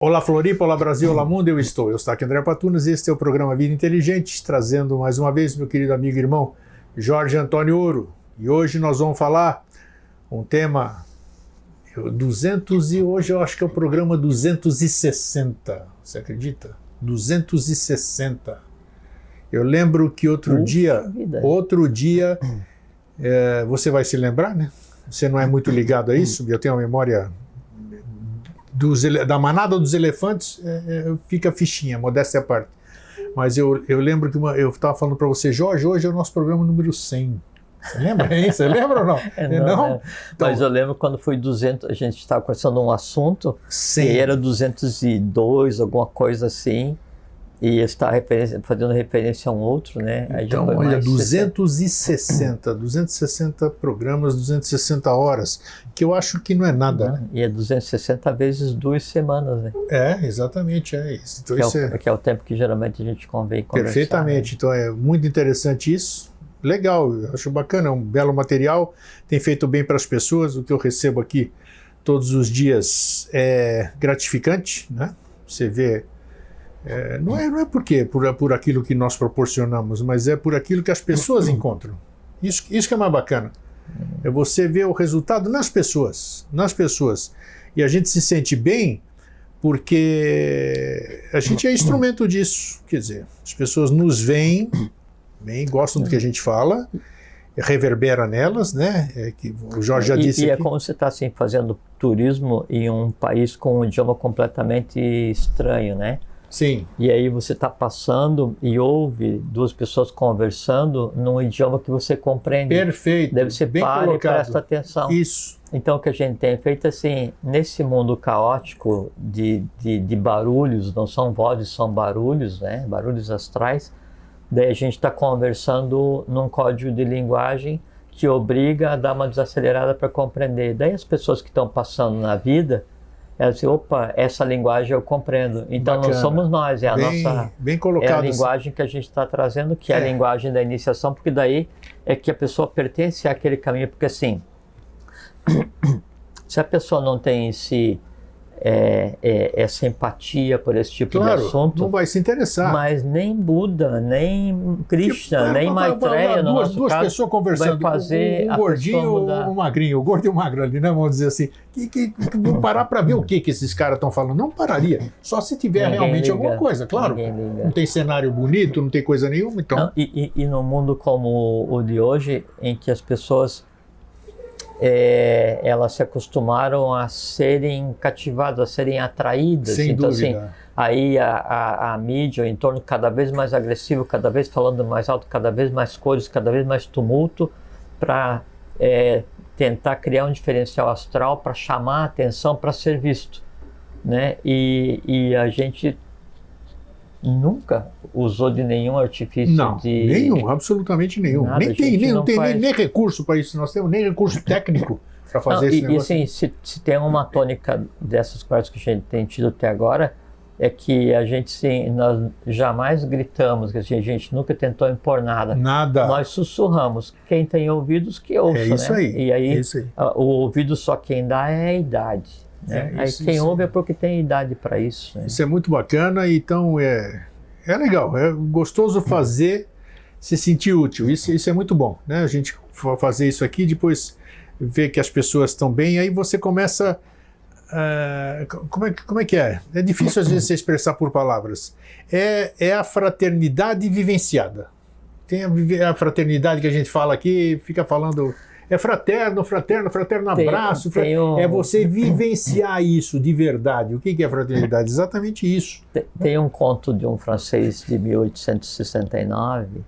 Olá Floripa, olá Brasil, olá mundo, eu estou aqui André Patunas e este é o programa Vida Inteligente, trazendo mais uma vez meu querido amigo e irmão Jorge Antônio Ouro. E hoje nós vamos falar um tema 200 e hoje eu acho que é o programa 260, você acredita? 260. Eu lembro que outro dia, você vai se lembrar, né? Você não é muito ligado a isso, eu tenho uma memória da manada dos elefantes, fica fichinha, modéstia à parte. Mas eu lembro que eu estava falando para você, Jorge, hoje é o nosso programa número 100. Você lembra, hein? Você lembra ou não? Não? Então, mas eu lembro quando foi 200, a gente estava conversando um assunto, e era 202, alguma coisa assim, e está fazendo referência a um outro, né? Aí então, olha, 260 programas, 260 horas, que eu acho que não é nada, né? E é 260 vezes 2 semanas, né? Exatamente, é isso. Então, que é o tempo que geralmente a gente convém conversar. Perfeitamente, né? Então é muito interessante isso. Legal, eu acho bacana, é um belo material, tem feito bem para as pessoas, o que eu recebo aqui todos os dias é gratificante, né? Você vê, não é por aquilo que nós proporcionamos, mas é por aquilo que as pessoas encontram. Isso que é mais bacana. É você ver o resultado nas pessoas. E a gente se sente bem porque a gente é instrumento disso. Quer dizer, as pessoas nos veem, gostam do que a gente fala, reverbera nelas, né? Que o Jorge já disse aqui. É como você está assim, fazendo turismo em um país com um idioma completamente estranho, né? Sim. E aí você está passando e ouve duas pessoas conversando num idioma que você compreende. Perfeito. Deve ser bem para colocado. E presta atenção. Isso. Então o que a gente tem feito assim, nesse mundo caótico de barulhos, não são vozes, são barulhos, né? Barulhos astrais. Daí a gente está conversando num código de linguagem que obriga a dar uma desacelerada para compreender. Daí as pessoas que estão passando na vida, elas dizem, opa, essa linguagem eu compreendo. Então Bacana. Não somos nós, é a nossa colocado, é a linguagem que a gente está trazendo, que é a linguagem da iniciação, porque daí é que a pessoa pertence àquele caminho, porque assim, se a pessoa não tem em si essa empatia por esse tipo de assunto, não vai se interessar. Mas nem Buda, nem Krishna, nem Maitreya, duas pessoas conversando, vai fazer um gordinho e um magrinho, o gordo e o magro ali, né? Vamos dizer assim, que vão parar para ver o que esses caras estão falando. Não pararia, só se tiver realmente alguma coisa, claro. Não tem cenário bonito, não tem coisa nenhuma, então. Não, e no mundo como o de hoje, em que as pessoas elas se acostumaram a serem cativadas, a serem atraídas. Sem então, dúvida. Assim, aí a mídia, o entorno cada vez mais agressivo, cada vez falando mais alto, cada vez mais cores, cada vez mais tumulto, para tentar criar um diferencial astral, para chamar a atenção, para ser visto, né? E a gente nunca usou de nenhum artifício. Nenhum, absolutamente nenhum. Nada, não tem nem recurso para isso, nós temos nem recurso técnico para fazer esse negócio. E assim, se tem uma tônica dessas coisas que a gente tem tido até agora, é que a gente, sim, nós jamais gritamos, que a gente nunca tentou impor nada. Nós sussurramos. Quem tem ouvidos, que ouça, isso né? Aí, e aí, isso aí. O ouvido só quem dá é a idade. Né? Aí quem ouve é porque tem idade para isso. Né? Isso é muito bacana, então é legal, é gostoso fazer, se sentir útil, isso é muito bom, né? A gente fazer isso aqui, depois ver que as pessoas estão bem, aí você começa, como é que é? É difícil às vezes se expressar por palavras, é a fraternidade vivenciada, tem a fraternidade que a gente fala aqui, fica falando... É fraterno abraço. É você vivenciar isso de verdade. O que é fraternidade? Exatamente isso. Tem um conto de um francês de 1869,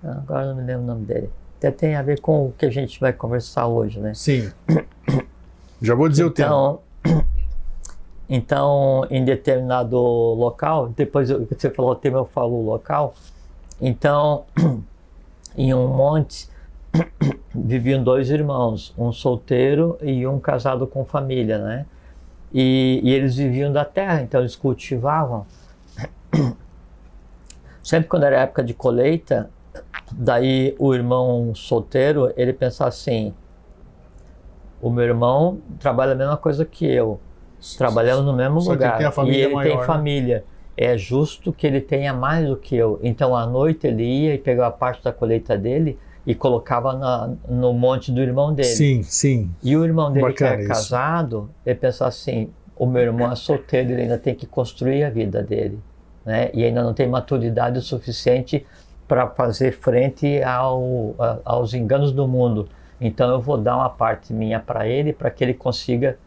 agora não me lembro o nome dele. Até tem a ver com o que a gente vai conversar hoje, né? Sim. Já vou dizer o tema. Então, em determinado local, depois que você falou o tema, eu falo o local. Então, em um monte... viviam 2 irmãos, um solteiro e um casado com família, né? E eles viviam da terra, então eles cultivavam. Sempre quando era época de colheita, daí o irmão solteiro, ele pensava assim, o meu irmão trabalha a mesma coisa que eu. trabalhando no mesmo Só que lugar. ele tem a família e ele maior, tem né? família. É justo que ele tenha mais do que eu. Então, à noite ele ia e pegava parte da colheita dele e colocava no monte do irmão dele. Sim, sim. E o irmão dele, Bacana que é isso. casado, ele pensa assim, o meu irmão é solteiro, ele ainda tem que construir a vida dele, né? E ainda não tem maturidade o suficiente para fazer frente aos enganos do mundo. Então eu vou dar uma parte minha para ele, para que ele consiga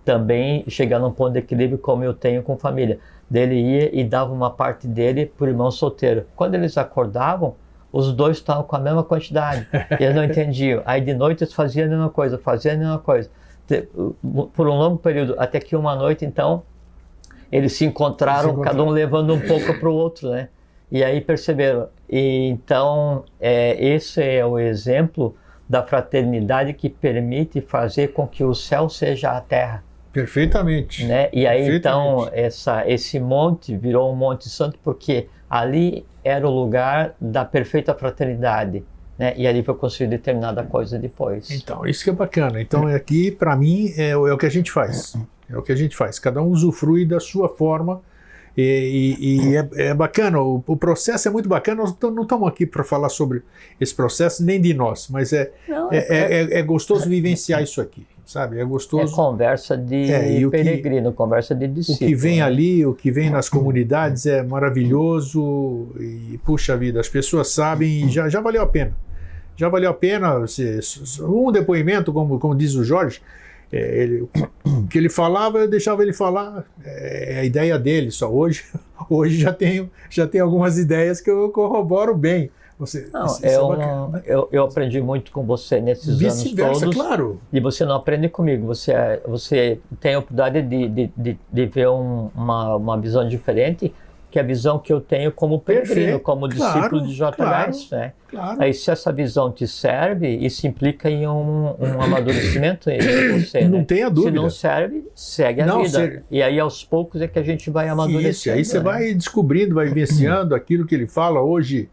também chegar num ponto de equilíbrio como eu tenho com família. Ele ia e dava uma parte dele para o irmão solteiro. Quando eles acordavam, os dois estavam com a mesma quantidade. E eles não entendiam. Aí de noite eles faziam a mesma coisa, por um longo período, até que uma noite, então, eles se encontraram, cada um levando um pouco para o outro, né? E aí perceberam. E então, esse é o exemplo da fraternidade que permite fazer com que o céu seja a terra. Perfeitamente. Né? E aí, então, Perfeitamente. esse monte virou um monte santo porque ali era o lugar da perfeita fraternidade, né? E ali foi construída determinada coisa depois. Então, isso que é bacana. Então, aqui, para mim, é o que a gente faz. É o que a gente faz. Cada um usufrui da sua forma. E é bacana, o processo é muito bacana. Nós não estamos aqui para falar sobre esse processo, nem de nós, mas é gostoso vivenciar isso aqui, sabe? É gostoso. É conversa de peregrino, conversa de discípulo. O que vem ali, o que vem nas comunidades é maravilhoso e, puxa vida, as pessoas sabem e já valeu a pena. Já valeu a pena. Um depoimento, como diz o Jorge, o que ele falava, eu deixava ele falar, é a ideia dele, só hoje já tenho algumas ideias que eu corroboro bem. Eu aprendi muito com você nesses anos todos. Vice-versa, claro. E você não aprende comigo, você tem a oportunidade de ver uma visão diferente, que é a visão que eu tenho como peregrino, como discípulo de J.H. né? Claro. Aí se essa visão te serve, isso implica em um amadurecimento em você, não né? tenha dúvida. Se não serve, segue a vida. E aí aos poucos é que a gente vai amadurecendo. Isso, aí você vai descobrindo, vai vivenciando aquilo que ele fala. Hoje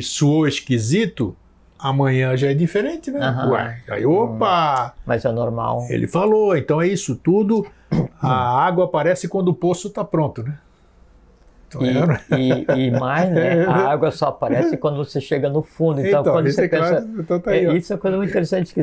soou esquisito, amanhã já é diferente, né? Ué, aí, opa! Mas é normal. Ele falou, então é isso tudo. A água aparece quando o poço está pronto, né? E mais, né? A água só aparece quando você chega no fundo. Então quando você pensa... isso é uma coisa muito interessante,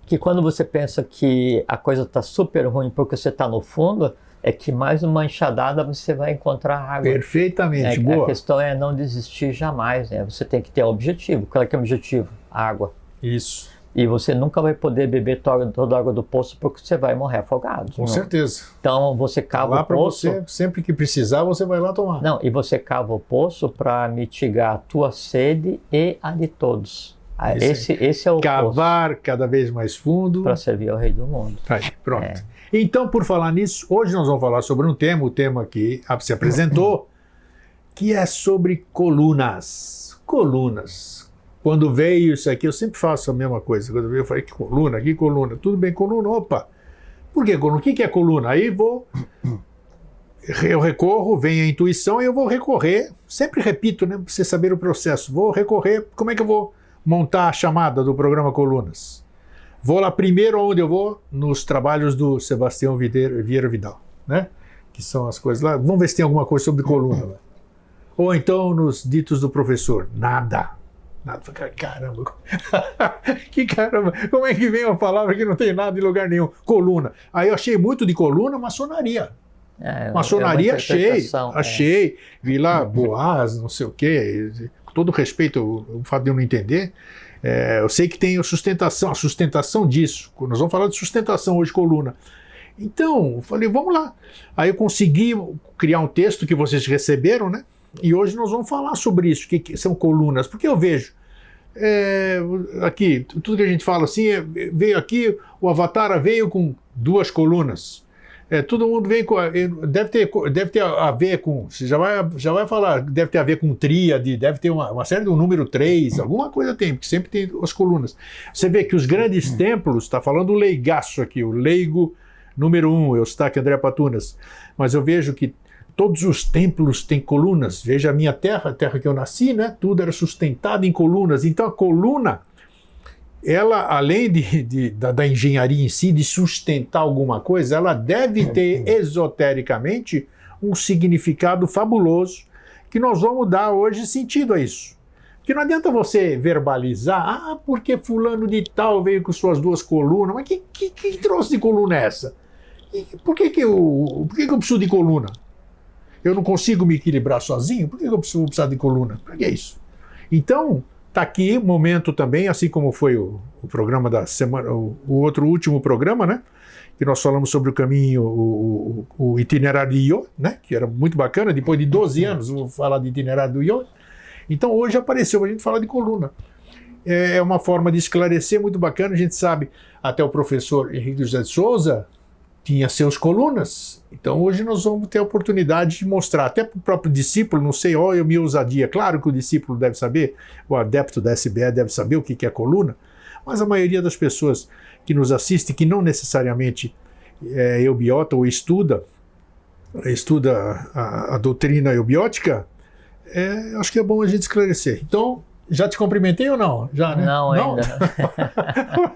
que quando você pensa que a coisa está super ruim porque você está no fundo, é que mais uma enxadada você vai encontrar água. Perfeitamente, boa. A questão é não desistir jamais, né? Você tem que ter objetivo. Qual é que é o objetivo? Água. Isso. E você nunca vai poder beber toda a água do poço porque você vai morrer afogado. Com certeza. Então você cava o poço... Você, sempre que precisar, você vai lá tomar. Não, e você cava o poço para mitigar a tua sede e a de todos. Esse é o cavar poço. Cada vez mais fundo. Para servir ao Rei do Mundo. Aí, pronto. Então, por falar nisso, hoje nós vamos falar sobre o tema que se apresentou, que é sobre colunas. Colunas. Quando veio isso aqui, eu sempre faço a mesma coisa. Quando veio, eu falei, que coluna, que coluna. Tudo bem, coluna, opa. Por que coluna? O que é coluna? Aí eu recorro, vem a intuição e eu vou recorrer. Sempre repito, né, para você saber o processo. Vou recorrer, como é que eu vou montar a chamada do programa Colunas? Vou lá primeiro, onde eu vou? Nos trabalhos do Sebastião Vieira Vidal, né? Que são as coisas lá. Vamos ver se tem alguma coisa sobre coluna lá. Ou então nos ditos do professor. Nada. Caramba, que caramba, como é que vem uma palavra que não tem nada em lugar nenhum? Coluna. Aí eu achei muito de coluna, maçonaria. Maçonaria achei. Vi lá Boaz, não sei o quê. Com todo respeito, o fato de eu não entender, eu sei que tem a sustentação disso. Nós vamos falar de sustentação hoje, coluna. Então, eu falei, vamos lá. Aí eu consegui criar um texto que vocês receberam, né? E hoje nós vamos falar sobre isso, que são colunas, porque eu vejo aqui, tudo que a gente fala assim, veio aqui, o Avatar veio com 2 colunas, todo mundo vem com, deve ter a ver com, você já vai falar, deve ter a ver com tríade, deve ter uma série do número 3, alguma coisa tem, porque sempre tem as colunas. Você vê que os grandes templos, está falando o leigaço aqui, o leigo número 1, Eustáquio André Patunas, mas eu vejo que todos os templos têm colunas. Veja a terra que eu nasci, né? Tudo era sustentado em colunas. Então a coluna ela, além da engenharia em si, de sustentar alguma coisa, ela deve ter esotericamente um significado fabuloso que nós vamos dar hoje sentido a isso. Porque não adianta você verbalizar, porque fulano de tal veio com suas 2 colunas, mas que troço de coluna é essa? Por que eu preciso de coluna? Eu não consigo me equilibrar sozinho? Por que eu preciso precisar de coluna? Para que é isso? Então, está aqui o momento também, assim como foi o programa da semana, o último programa, né? Que nós falamos sobre o caminho, o itinerário de Io, né? Que era muito bacana. Depois de 12 anos, vou falar de itinerário do Io. Então, hoje apareceu para a gente falar de coluna. É uma forma de esclarecer muito bacana. A gente sabe, até o professor Henrique José de Souza tinha seus colunas. Então, hoje nós vamos ter a oportunidade de mostrar, até para o próprio discípulo, não sei, eu minha ousadia. Claro que o discípulo deve saber, o adepto da SBE deve saber o que é coluna, mas a maioria das pessoas que nos assiste, que não necessariamente é eubiota ou estuda a doutrina eubiótica, acho que é bom a gente esclarecer. Então, já te cumprimentei ou não? Já, né? Não, ainda.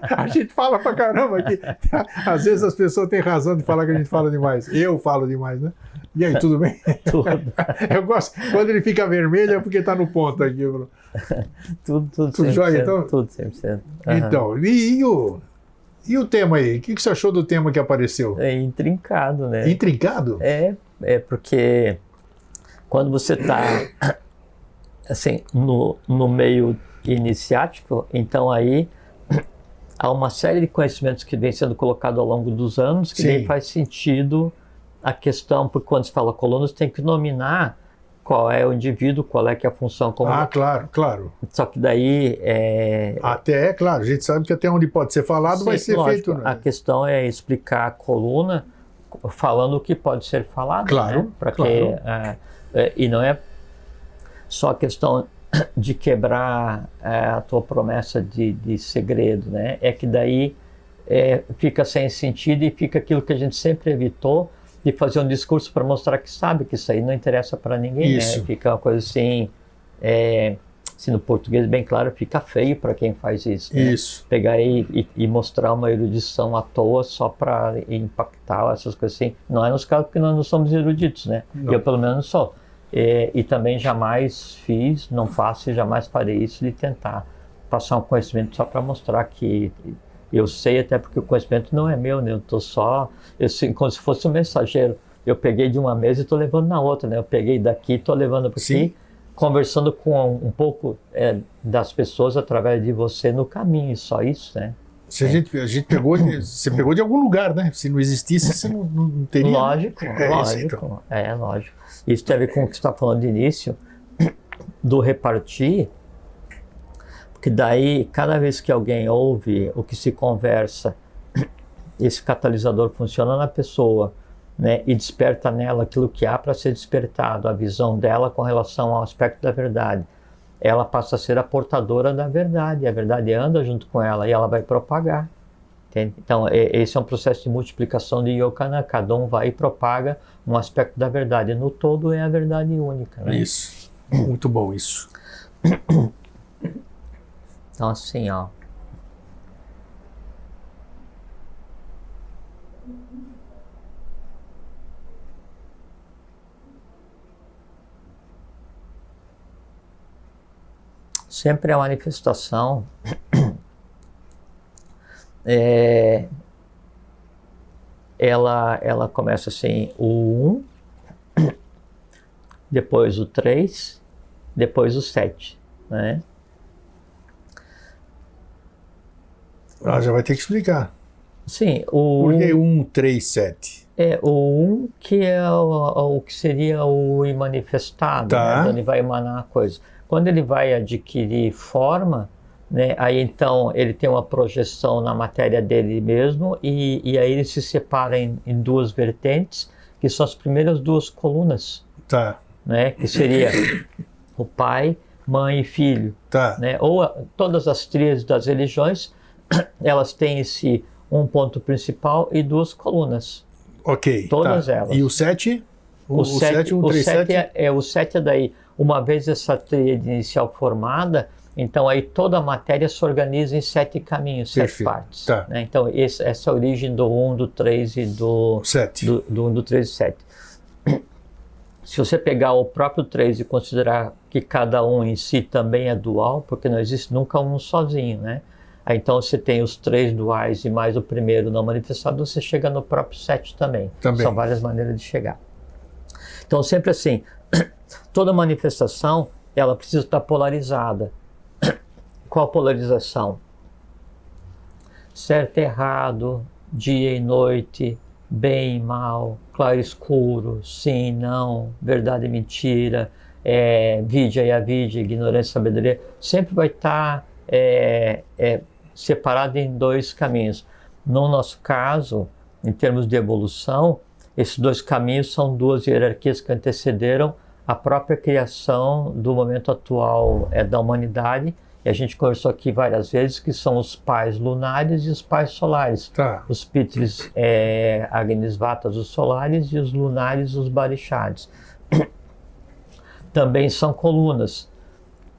A gente fala pra caramba aqui. Às vezes as pessoas têm razão de falar que a gente fala demais. Eu falo demais, né? E aí, tudo bem? Tudo. Eu gosto. Quando ele fica vermelho é porque tá no ponto aqui, Bruno. Tudo jóia, então? Tudo 100%. Então, e o tema aí? O que você achou do tema que apareceu? É intrincado, né? Intrincado? É porque quando você está assim, no meio iniciático, então aí há uma série de conhecimentos que vem sendo colocado ao longo dos anos, que nem faz sentido a questão, porque quando se fala coluna, você tem que nominar qual é o indivíduo, qual é que é a função. Claro. Só que daí Até, claro, a gente sabe que até onde pode ser falado vai ser lógico, feito. Né? A questão é explicar a coluna falando o que pode ser falado. Claro, né? Para claro. E não é só a questão de quebrar a tua promessa de segredo, né? É que daí fica sem sentido e fica aquilo que a gente sempre evitou, de fazer um discurso para mostrar que sabe que isso aí não interessa para ninguém, isso. né? Fica uma coisa assim, assim, no português bem claro, fica feio para quem faz isso. Né? Isso. Pegar e mostrar uma erudição à toa só para impactar, essas coisas assim. Não é nos casos porque nós não somos eruditos, né? Não. Eu pelo menos sou. E também jamais fiz, não faço e jamais farei isso de tentar passar um conhecimento só para mostrar que eu sei, até porque o conhecimento não é meu, né? Eu sei, como se fosse um mensageiro. Eu peguei de uma mesa e estou levando na outra, né? Eu peguei daqui e estou levando para aqui, conversando com um pouco das pessoas através de você no caminho, só isso, né? A gente pegou, você pegou de algum lugar, né? Se não existisse, você não teria. Lógico, né? lógico. Lógico. Isso tem a ver com o que você está falando de início, do repartir, porque daí, cada vez que alguém ouve o que se conversa, esse catalisador funciona na pessoa, né? E desperta nela aquilo que há para ser despertado, a visão dela com relação ao aspecto da verdade. Ela passa a ser a portadora da verdade, a verdade anda junto com ela e ela vai propagar. Entende? Então, esse é um processo de multiplicação de Yokana, cada um vai e propaga um aspecto da verdade. No todo é a verdade única. Né? Isso, muito bom isso. Então, assim, ó. Sempre a manifestação ela começa assim, o 1, depois o 3, depois o 7, né? Já vai ter que explicar. Sim, Por que 1, 3, 7? O 1 que é o que seria o imanifestado, tá. né? Onde vai emanar a coisa. Quando ele vai adquirir forma, né, aí então ele tem uma projeção na matéria dele mesmo e aí ele se separa em 2 vertentes, que são as primeiras 2 colunas, tá. Né, que seria o pai, mãe e filho. Tá. Né, ou todas as tríades das religiões, elas têm esse um ponto principal e 2 colunas. Ok. Todas elas. E o 7? O 7 é daí, uma vez essa tríade inicial formada, Então aí toda a matéria se organiza em 7 caminhos, 7 partes. Tá. Né? Então essa é a origem do 1, do 3 e do 7. Do 1, do 3 e 7. Se você pegar o próprio 3 e considerar que cada um em si também é dual, porque não existe nunca um sozinho, né? Aí, então você tem os 3 duais e mais o primeiro não manifestado, você chega no próprio 7 também. São várias maneiras de chegar. Então sempre assim, toda manifestação ela precisa estar polarizada. Qual a polarização? Certo e errado, dia e noite, bem e mal, claro e escuro, sim e não, verdade e mentira, vidya e avidya, ignorância e sabedoria, sempre vai estar separado em 2 caminhos. No nosso caso, em termos de evolução, esses 2 caminhos são 2 hierarquias que antecederam a própria criação do momento atual da humanidade. E a gente conversou aqui várias vezes que são os pais lunares e os pais solares. Tá. Os Pitris, Agnisvatas, os solares, e os lunares, os Barishads. Também são colunas.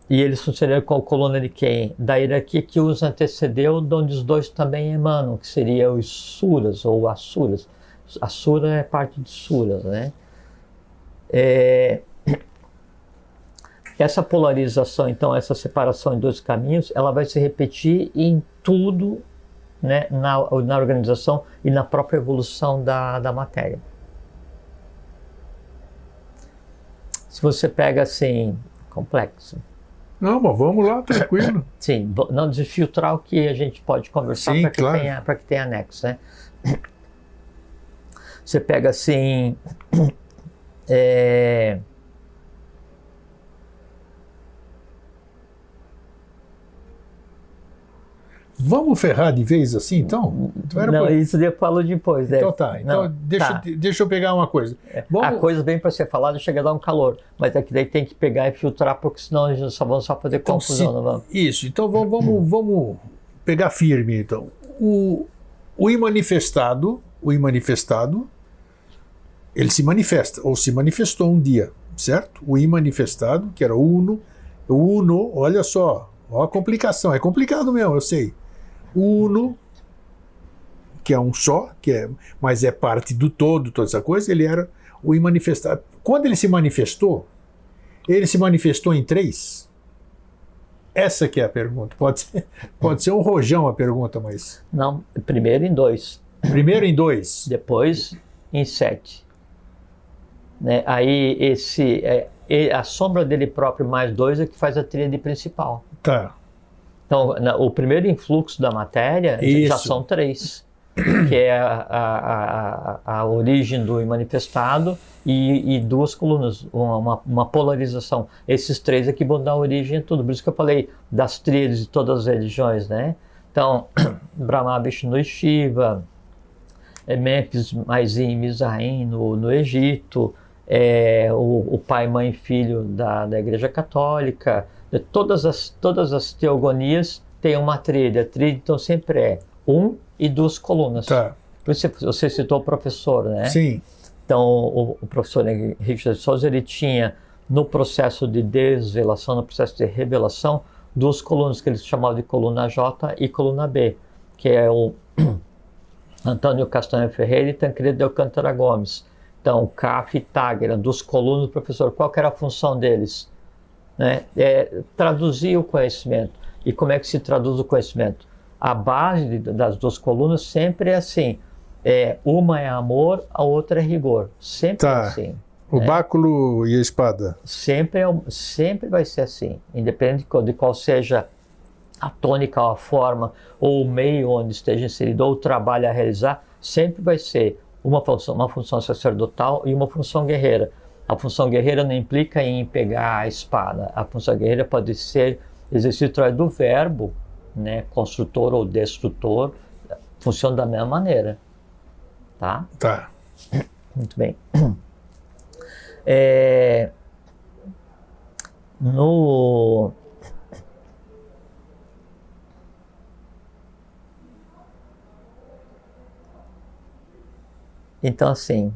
E eles funcionam com a coluna de quem? Da hierarquia que os antecedeu, de onde os 2 também emanam, que seria os Suras ou Asuras. Asura é parte de Suras, né? Essa polarização, então, essa separação em 2 caminhos, ela vai se repetir em tudo, né, na organização e na própria evolução da matéria. Se você pega assim, complexo. Não, mas vamos lá, tranquilo. Sim, não desfiltrar o que a gente pode conversar para que tenha anexo, né? Você pega assim, Vamos ferrar de vez assim, então? Não, isso eu falo depois. Então tá, então não, deixa eu pegar uma coisa. A coisa vem para ser falada, chega a dar um calor, mas é que daí tem que pegar e filtrar, porque senão a gente vamos só fazer confusão. Não vamos? Isso, então vamos pegar firme, então. O imanifestado, ele se manifesta, ou se manifestou um dia, certo? O imanifestado, que era o Uno, olha só, olha a complicação, é complicado mesmo, eu sei. O Uno, que é um só, mas é parte do todo, toda essa coisa, ele era o imanifestado. Quando ele se manifestou em 3? Essa que é a pergunta. Pode ser um rojão a pergunta, mas... Não, primeiro em 2. Primeiro em 2. Depois em 7. Né? Aí a sombra dele próprio mais 2 é que faz a tríade principal. Tá. Então, o primeiro influxo da matéria já são 3, que é a origem do imanifestado e 2 colunas, uma polarização. Esses 3 aqui vão dar origem a tudo. Por isso que eu falei das tríades de todas as religiões, né? Então, Brahma, Vishnu e Shiva, Memphis, Maizim, Mizraim no Egito, o pai, mãe e filho da Igreja Católica. Todas as teogonias têm uma tríade. A tríade, então, sempre é 1 e 2 colunas. Tá. Você citou o professor, né? Sim. Então, o professor Henrique de Souza, ele tinha, no processo de desvelação, no processo de revelação, 2 colunas que eles chamavam de coluna J e coluna B, que é o Antônio Castanho Ferreira e Tancredo de Alcântara Gomes. Então, CAF e TAG eram 2 colunas do professor. Qual que era a função deles? Né? Traduzir o conhecimento. E como é que se traduz o conhecimento? A base das 2 colunas sempre é assim. Uma é amor, a outra é rigor. Sempre é assim. O báculo e a espada. Sempre vai ser assim. Independente de qual seja a tônica, ou a forma, ou o meio onde esteja inserido, ou o trabalho a realizar, sempre vai ser uma função sacerdotal e uma função guerreira. A função guerreira não implica em pegar a espada. A função guerreira pode ser exercício através do verbo, né, construtor ou destrutor, funciona da mesma maneira. Tá? Tá. Muito bem. Então, assim,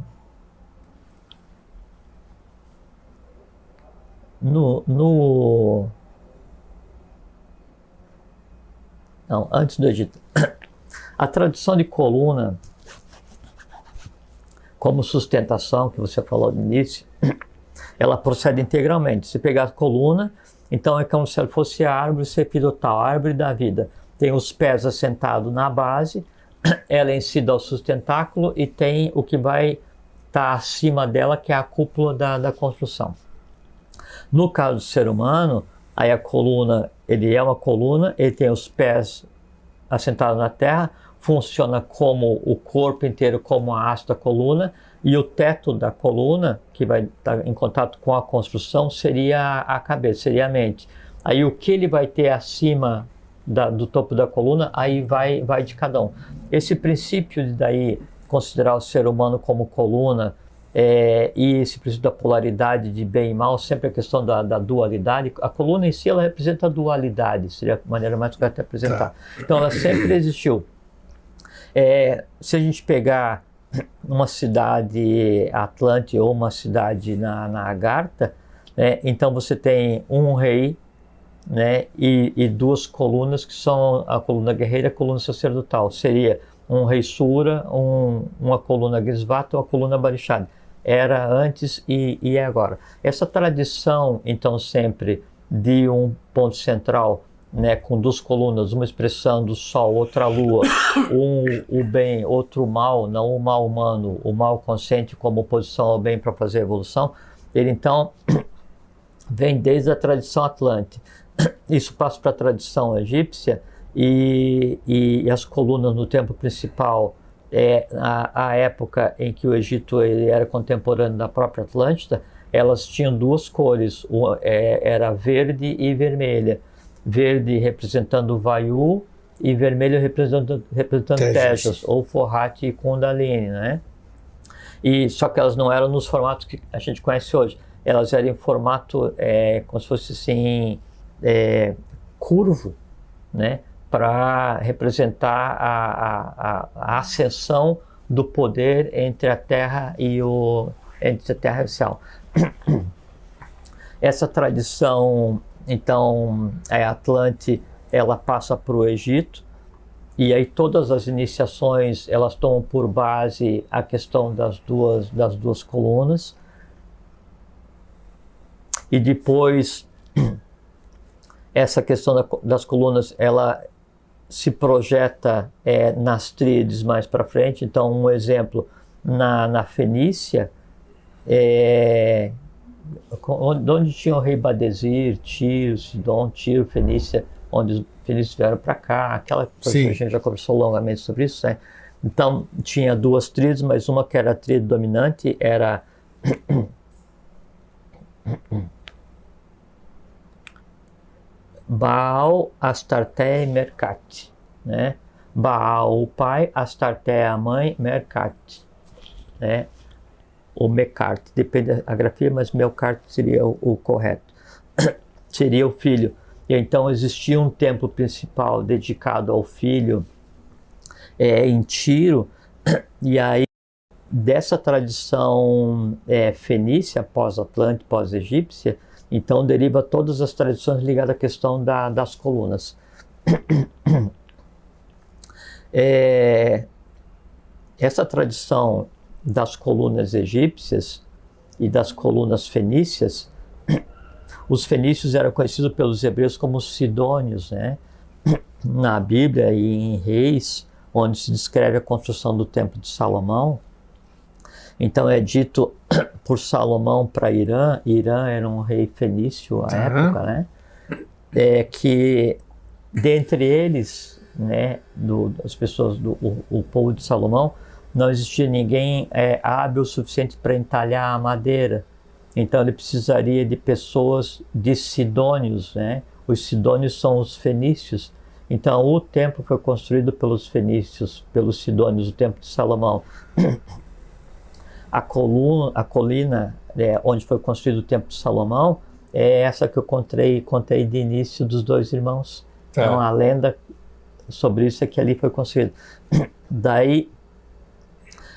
Não, antes do Egito. A tradição de coluna como sustentação, que você falou no início, ela procede integralmente. Se pegar a coluna, então é como se ela fosse a árvore sepidotal, a árvore da vida. Tem os pés assentados na base, ela em si dá o sustentáculo e tem o que vai estar acima dela, que é a cúpula da construção. No caso do ser humano, aí a coluna, ele é uma coluna, ele tem os pés assentados na terra, funciona como o corpo inteiro, como a haste da coluna, e o teto da coluna, que vai estar em contato com a construção, seria a cabeça, seria a mente. Aí o que ele vai ter acima do topo da coluna, aí vai de cada um. Esse princípio de daí considerar o ser humano como coluna, e esse princípio da polaridade de bem e mal, sempre a questão da dualidade, a coluna em si ela representa a dualidade, seria a maneira mais correta de apresentar. Então ela sempre existiu. Se a gente pegar uma cidade Atlante ou uma cidade na Agartha, então você tem um rei, né, e duas colunas que são a coluna guerreira e a coluna sacerdotal. Seria um rei Sura, uma coluna Grisvata e uma coluna Barishad. Era antes e é agora. Essa tradição, então, sempre de um ponto central, né, com duas colunas, uma expressando o sol, outra a lua, o bem, outro o mal, não o mal humano, o mal consciente como oposição ao bem para fazer a evolução, ele então vem desde a tradição atlante. Isso passa para a tradição egípcia e as colunas no templo principal, a época em que o Egito ele era contemporâneo da própria Atlântida, elas tinham duas cores, era verde e vermelha. Verde representando o Vayu e vermelho representando Tejas, ou Forhat e Kundalini, né? Só que elas não eram nos formatos que a gente conhece hoje. Elas eram em formato como se fosse assim, curvo, né? Para representar a ascensão do poder entre a Terra e o céu. Essa tradição, então, a Atlante, ela passa para o Egito, e aí todas as iniciações, elas tomam por base a questão das duas colunas, e depois essa questão das colunas, ela se projeta nas tríades mais para frente. Então, um exemplo, na Fenícia, onde tinha o rei Badesir, Tiro, Sidon, Tiro, Fenícia, onde os fenícios vieram para cá, aquela coisa que a gente já conversou longamente sobre isso, né? Então, tinha duas tríades, mas uma que era a tríade dominante, era Baal, Astarté e Merkate, né? Baal, o pai, Astarté, a mãe, Merkate, né? Ou Mekarte, depende da grafia, mas Melkarte seria o correto. Seria o filho. E então existia um templo principal dedicado ao filho em Tiro, e aí dessa tradição fenícia, pós-atlante, pós-egípcia, então deriva todas as tradições ligadas à questão das colunas. Essa tradição das colunas egípcias e das colunas fenícias, os fenícios eram conhecidos pelos hebreus como sidônios, né? Na Bíblia e em Reis, onde se descreve a construção do Templo de Salomão, então é dito por Salomão para Irã era um rei fenício à época, né? Que dentre eles, né, as pessoas o povo de Salomão, não existia ninguém hábil o suficiente para entalhar a madeira. Então ele precisaria de pessoas de sidônios, né? Os sidônios são os fenícios. Então o templo foi construído pelos fenícios, pelos sidônios, o templo de Salomão. A colina onde foi construído o templo de Salomão é essa que eu contei de início dos dois irmãos. Então a lenda sobre isso é que ali foi construído. Daí,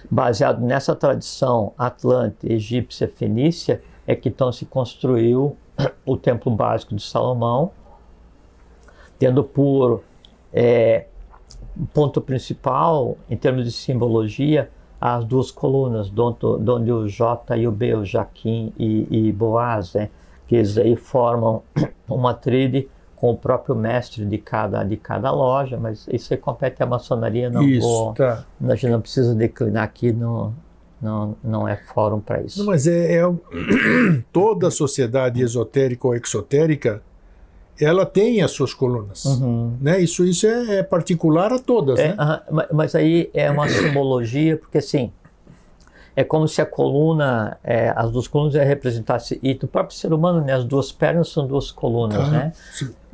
baseado nessa tradição atlante, egípcia, fenícia, é que então se construiu o templo básico de Salomão, tendo por O ponto principal, em termos de simbologia, as duas colunas, onde o J e o B, o Jaquim e Boaz, né? Que eles aí formam uma tríade com o próprio mestre de cada loja, mas isso aí compete à maçonaria, a gente não precisa declinar aqui, não é fórum para isso. Não, mas toda sociedade esotérica ou exotérica, ela tem as suas colunas, né? Isso é particular a todas, né? Mas aí é uma simbologia, porque assim, é como se a coluna, as duas colunas representassem, e do próprio ser humano, né, as duas pernas são duas colunas, né?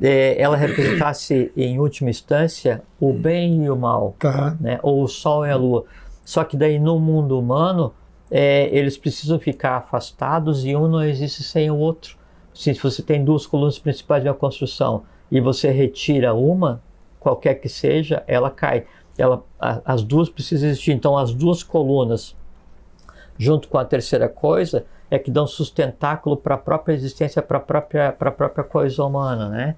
Ela representasse, em última instância, o bem e o mal, né? Ou o sol e a lua. Só que daí no mundo humano, eles precisam ficar afastados e um não existe sem o outro. Se você tem duas colunas principais de uma construção e você retira uma, qualquer que seja, ela cai. As duas precisam existir. Então as duas colunas, junto com a terceira coisa, é que dão sustentáculo para a própria existência, para a própria coisa humana, né?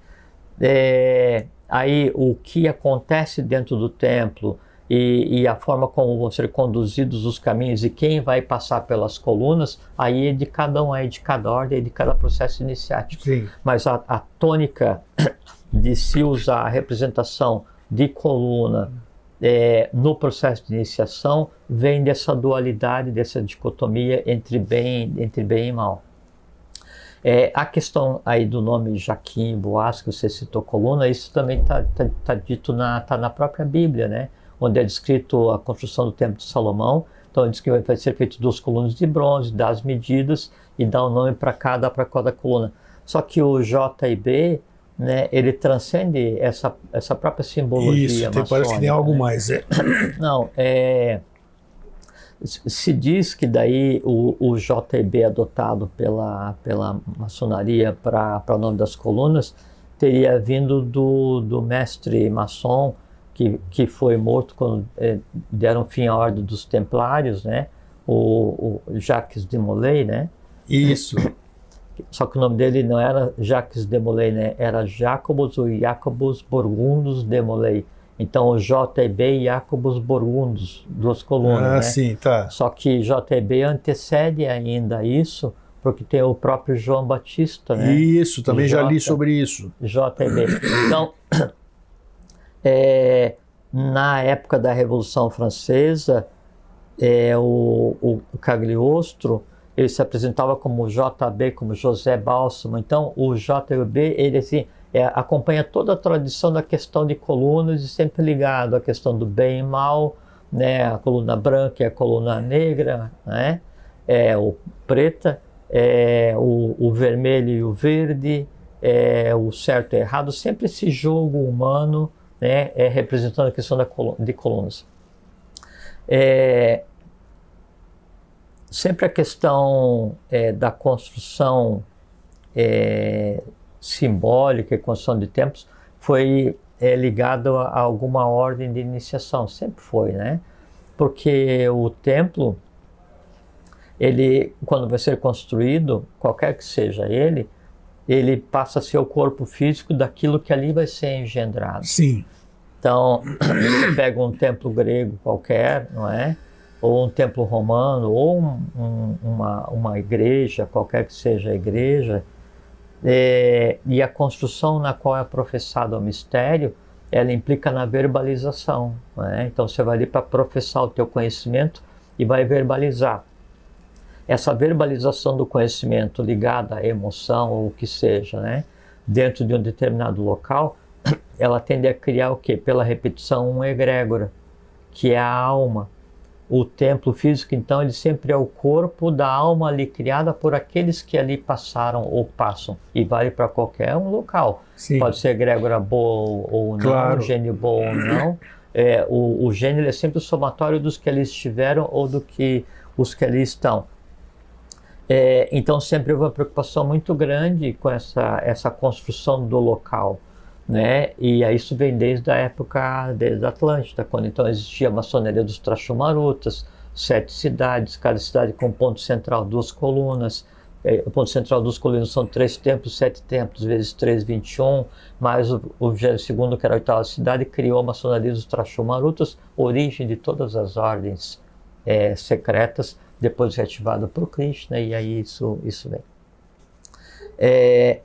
Aí o que acontece dentro do templo e a forma como vão ser conduzidos os caminhos e quem vai passar pelas colunas, aí é de cada um, é de cada ordem, é de cada processo iniciático. Sim. Mas a tônica de se usar a representação de coluna no processo de iniciação vem dessa dualidade, dessa dicotomia entre bem e mal. A questão aí do nome Jaquim, Boaz, que você citou, coluna, isso também tá dito tá na própria Bíblia, né? Onde é descrito a construção do Templo de Salomão. Então diz que vai ser feito 2 colunas de bronze, dá as medidas e dá o nome para cada coluna. Só que o J e B, né, ele transcende essa própria simbologia. Isso, maçônica, parece que tem algo mais. Não, se diz que daí o JB adotado pela maçonaria para o nome das colunas teria vindo do mestre maçom que foi morto quando deram fim à ordem dos templários, né? O Jacques de Molay, né? Isso. Só que o nome dele não era Jacques de Molay, né? Era Jacobus ou Jacobus Burgundus de Molay. Então o JB e Jacobus Burgundus, 2 colunas, né? Sim, tá. Só que JB antecede ainda isso, porque tem o próprio João Batista, né? Isso, também já li sobre isso. JB. Então, na época da Revolução Francesa, o Cagliostro, ele se apresentava como JB, como José Bálsamo. Então, o JB, ele assim, acompanha toda a tradição da questão de colunas e sempre ligado à questão do bem e mal, né? A coluna branca e a coluna negra, né? O preta, o vermelho e o verde, o certo e errado, sempre esse jogo humano, né? Representando a questão de colunas. Sempre a questão da construção simbólica e construção de templos foi ligada a alguma ordem de iniciação, sempre foi, né? Porque o templo, ele, quando vai ser construído, qualquer que seja ele passa a ser o corpo físico daquilo que ali vai ser engendrado. Sim. Então, você pega um templo grego qualquer, não é? Ou um templo romano, ou uma igreja, qualquer que seja a igreja, e a construção na qual é professado o mistério, ela implica na verbalização, não é? Então você vai ali para professar o teu conhecimento e vai verbalizar. Essa verbalização do conhecimento ligada à emoção ou o que seja, né? Dentro de um determinado local, ela tende a criar o quê? Pela repetição, uma egrégora, que é a alma. O templo físico, então, ele sempre é o corpo da alma ali criada por aqueles que ali passaram ou passam. E vale para qualquer um local. Sim. Pode ser egrégora boa ou não, claro. Gênio bom ou não. O gênio é sempre o somatório dos que ali estiveram ou os que ali estão. Então sempre houve uma preocupação muito grande com essa construção do local, né? E aí isso vem desde a época da Atlântida, quando então existia a maçonaria dos Trachumarutas, 7 cidades, cada cidade com ponto central, 2 colunas, o ponto central dos colunas são 3 templos, 7 templos, vezes 3, 21, mais o 22º, que era a 8ª cidade, criou a maçonaria dos Trashumarutas, origem de todas as ordens secretas, depois reativado por Krishna, e aí isso vem.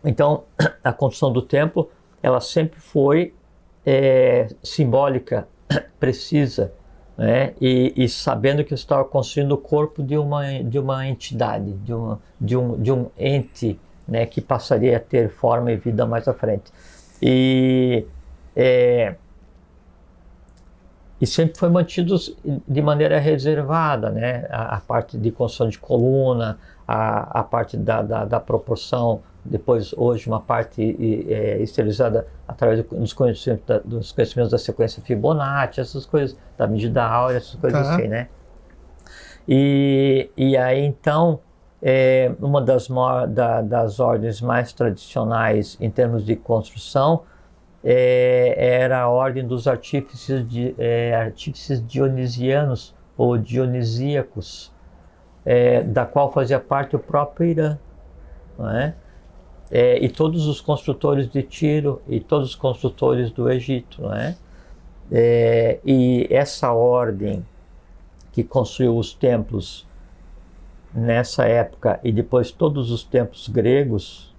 Então, a construção do templo, ela sempre foi simbólica, precisa, né? E sabendo que eu estava construindo o corpo de uma entidade, de um ente, né, que passaria a ter forma e vida mais à frente. E sempre foi mantido de maneira reservada, né? A parte de construção de coluna, a parte da proporção, depois hoje uma parte esterilizada através dos conhecimentos da sequência Fibonacci, essas coisas, da medida áurea, essas coisas assim, né? E aí então, uma das ordens mais tradicionais em termos de construção era a ordem dos artífices dionisianos ou dionisíacos, da qual fazia parte o próprio Irã, não é? E todos os construtores de Tiro e todos os construtores do Egito, não é? E essa ordem que construiu os templos nessa época e depois todos os templos gregos,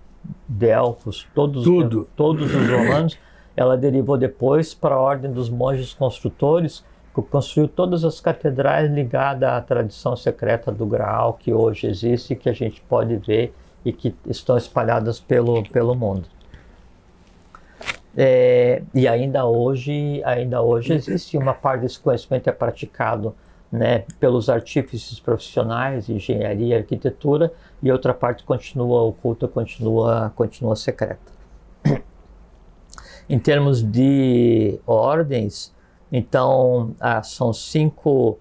Delfos, todos os romanos, ela derivou depois para a ordem dos monges construtores, que construiu todas as catedrais ligadas à tradição secreta do Graal que hoje existe, que a gente pode ver e que estão espalhadas pelo mundo. E ainda hoje existe uma parte desse conhecimento praticado, né, pelos artífices profissionais, engenharia e arquitetura, e outra parte continua oculta, continua secreta. Em termos de ordens, então são 5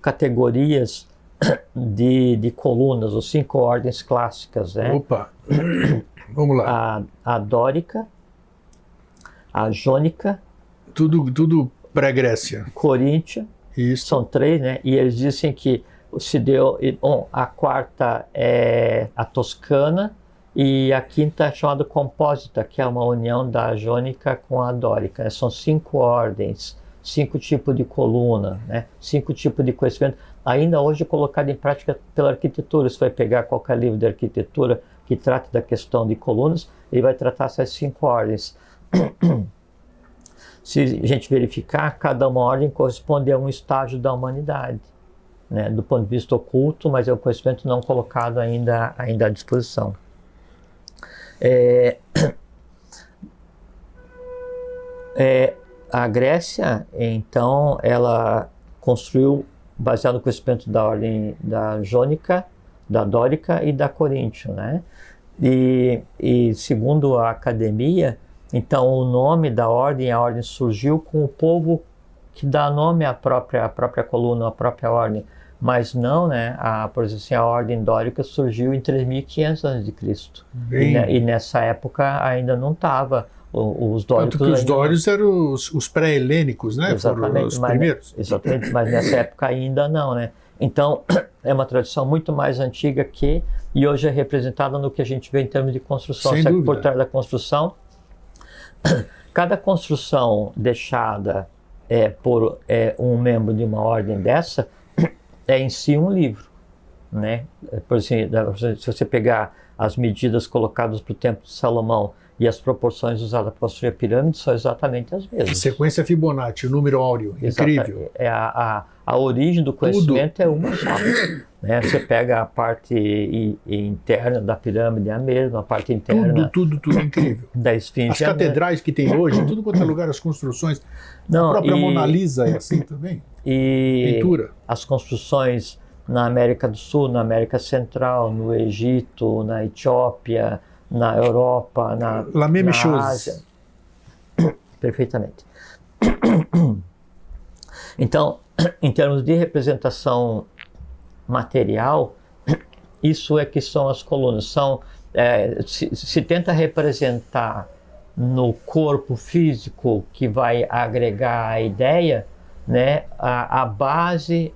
categorias de colunas, ou 5 ordens clássicas, né? Opa! Vamos lá. A dórica, a jônica, tudo pré-Grécia. coríntia, Isso. são 3, né? E eles dizem que se deu, a 4ª é a toscana e a 5ª é chamada compósita, que é uma união da jônica com a dórica, né? São 5 ordens, 5 tipos de coluna, né? 5 tipos de conhecimento, ainda hoje colocado em prática pela arquitetura. Você vai pegar qualquer livro de arquitetura que trate da questão de colunas, ele vai tratar essas 5 ordens. Se a gente verificar, cada uma ordem corresponde a um estágio da humanidade, né? Do ponto de vista oculto, mas é um conhecimento não colocado ainda à disposição. A Grécia, então, ela construiu baseado no conhecimento da ordem da jônica, da dórica e da coríntia, né? E segundo a academia, então o nome da ordem, a ordem surgiu com o povo que dá nome à própria coluna, à própria ordem, mas não, né? Por exemplo, assim, a ordem dórica surgiu em 3.500 a.C. E nessa época ainda não estava. Os dóricos. Tanto que os dórios eram os pré-helênicos, né? Exatamente, foram os primeiros. Exatamente, mas nessa época ainda não, né? Então, é uma tradição muito mais antiga e hoje é representada no que a gente vê em termos de construção. Sem Só que dúvida. por trás da construção, cada construção deixada por um membro de uma ordem dessa é em si um livro, né? Por exemplo, se você pegar as medidas colocadas para o Templo de Salomão e as proporções usadas para construir a pirâmide são exatamente as mesmas. Sequência Fibonacci, o número áureo, incrível. A origem do conhecimento é uma só. Né? Você pega a parte interna da pirâmide, é a mesma, a parte interna... Tudo incrível. Da esfinge. As catedrais que tem hoje, tudo quanto é lugar, as construções. A própria Mona Lisa é assim também. Pintura. As construções na América do Sul, na América Central, no Egito, na Etiópia, na Europa, na Ásia. Perfeitamente. Então, em termos de representação material, isso é que são as colunas. Se tenta representar no corpo físico que vai agregar a ideia, né, a base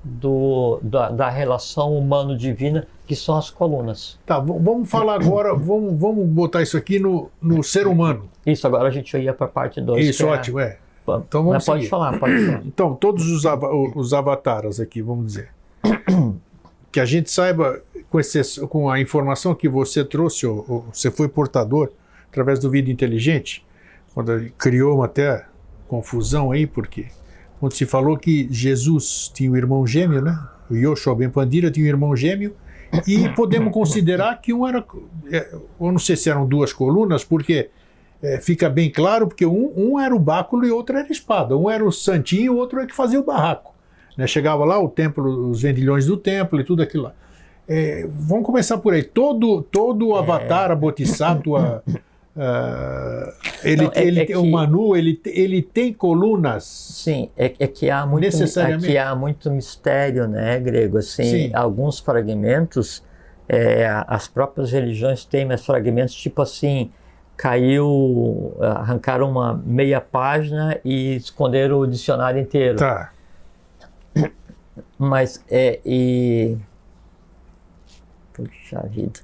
da relação humano-divina que são as colunas. Tá, vamos falar agora, vamos botar isso aqui no ser humano. Isso, agora a gente ia para a parte 2. Isso, ótimo, Então vamos pode seguir. falar, pode falar. Então, todos os avataras aqui, vamos dizer. Que a gente saiba, com a informação que você trouxe, você foi portador, através do Vida Inteligente, quando ele criou uma até confusão aí, porque quando se falou que Jesus tinha um irmão gêmeo, né? O Yoshua Ben Pandira tinha um irmão gêmeo, e podemos considerar que um era, eu não sei se eram duas colunas, porque fica bem claro, porque um era o báculo e outro era a espada. Um era o santinho e o outro é que fazia o barraco. Né? Chegava lá o templo, os vendilhões do templo e tudo aquilo lá. Vamos começar por aí. Todo o avatar, a Bodhisattva, o Manu, ele tem colunas. Sim, é que há muito, necessariamente. Aqui há muito mistério, né, Grego? Assim, Sim. alguns fragmentos, as próprias religiões têm mais fragmentos, tipo assim, arrancaram uma meia página e esconderam o dicionário inteiro. Tá. Mas, puxa vida,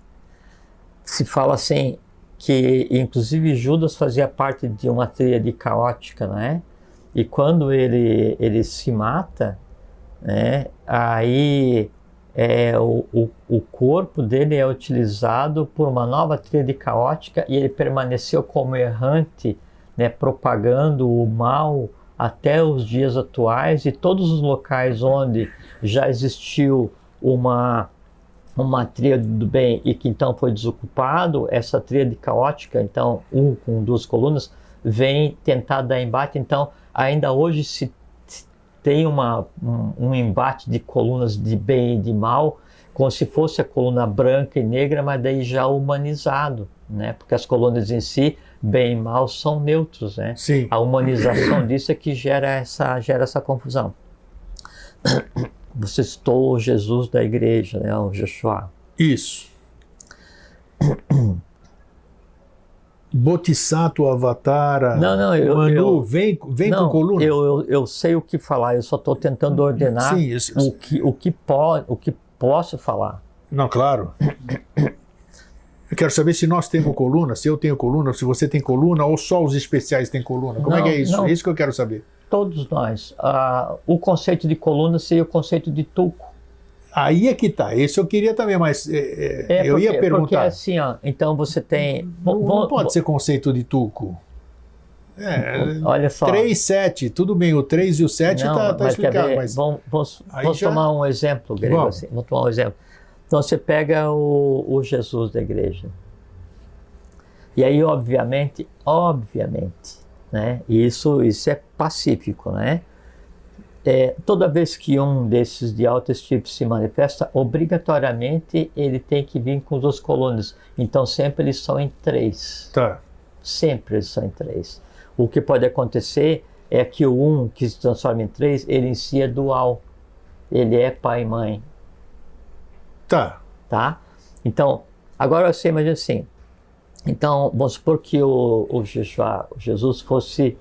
se fala assim, que inclusive Judas fazia parte de uma tríade caótica, né? E quando ele se mata, né? Aí o corpo dele é utilizado por uma nova tríade caótica e ele permaneceu como errante, né? Propagando o mal até os dias atuais, e todos os locais onde já existiu uma tríade do bem e que então foi desocupado, essa tríade caótica, então com duas colunas, vem tentar dar embate. Então ainda hoje se tem um embate de colunas de bem e de mal, como se fosse a coluna branca e negra, mas daí já humanizado, né? Porque as colunas em si, bem e mal, são neutros, né? Sim. A humanização disso é que gera essa confusão. Você citou o Jesus da igreja, né? O Joshua. Isso. Bodhisattva, Avatara, Manu, vem com coluna? Eu sei o que falar, eu só estou tentando ordenar. Sim, o que posso falar. Não, claro. Eu quero saber se nós temos coluna, se eu tenho coluna, se você tem coluna, ou só os especiais têm coluna. Como é que é isso? Não. É isso que eu quero saber. Todos nós. O conceito de coluna seria o conceito de tulco. Aí é que tá. Isso eu queria também, mas eu ia perguntar. Porque assim, então você tem... Não pode ser conceito de tulco. Olha só. 3, 7, tudo bem, o 3 e o 7 tá explicado. Mas vamos tomar um exemplo, Grego. Assim, vamos tomar um exemplo. Então você pega o Jesus da igreja. E aí, obviamente, né? Isso é pacífico, né? Toda vez que um desses de altos tipos se manifesta, obrigatoriamente ele tem que vir com duas colunas. Então sempre eles são em 3. Tá. Sempre eles são em 3. O que pode acontecer é que o um que se transforma em 3, ele em si é dual. Ele é pai e mãe. Tá. Então, agora você imagina assim. Então, vamos supor que o Jesus fosse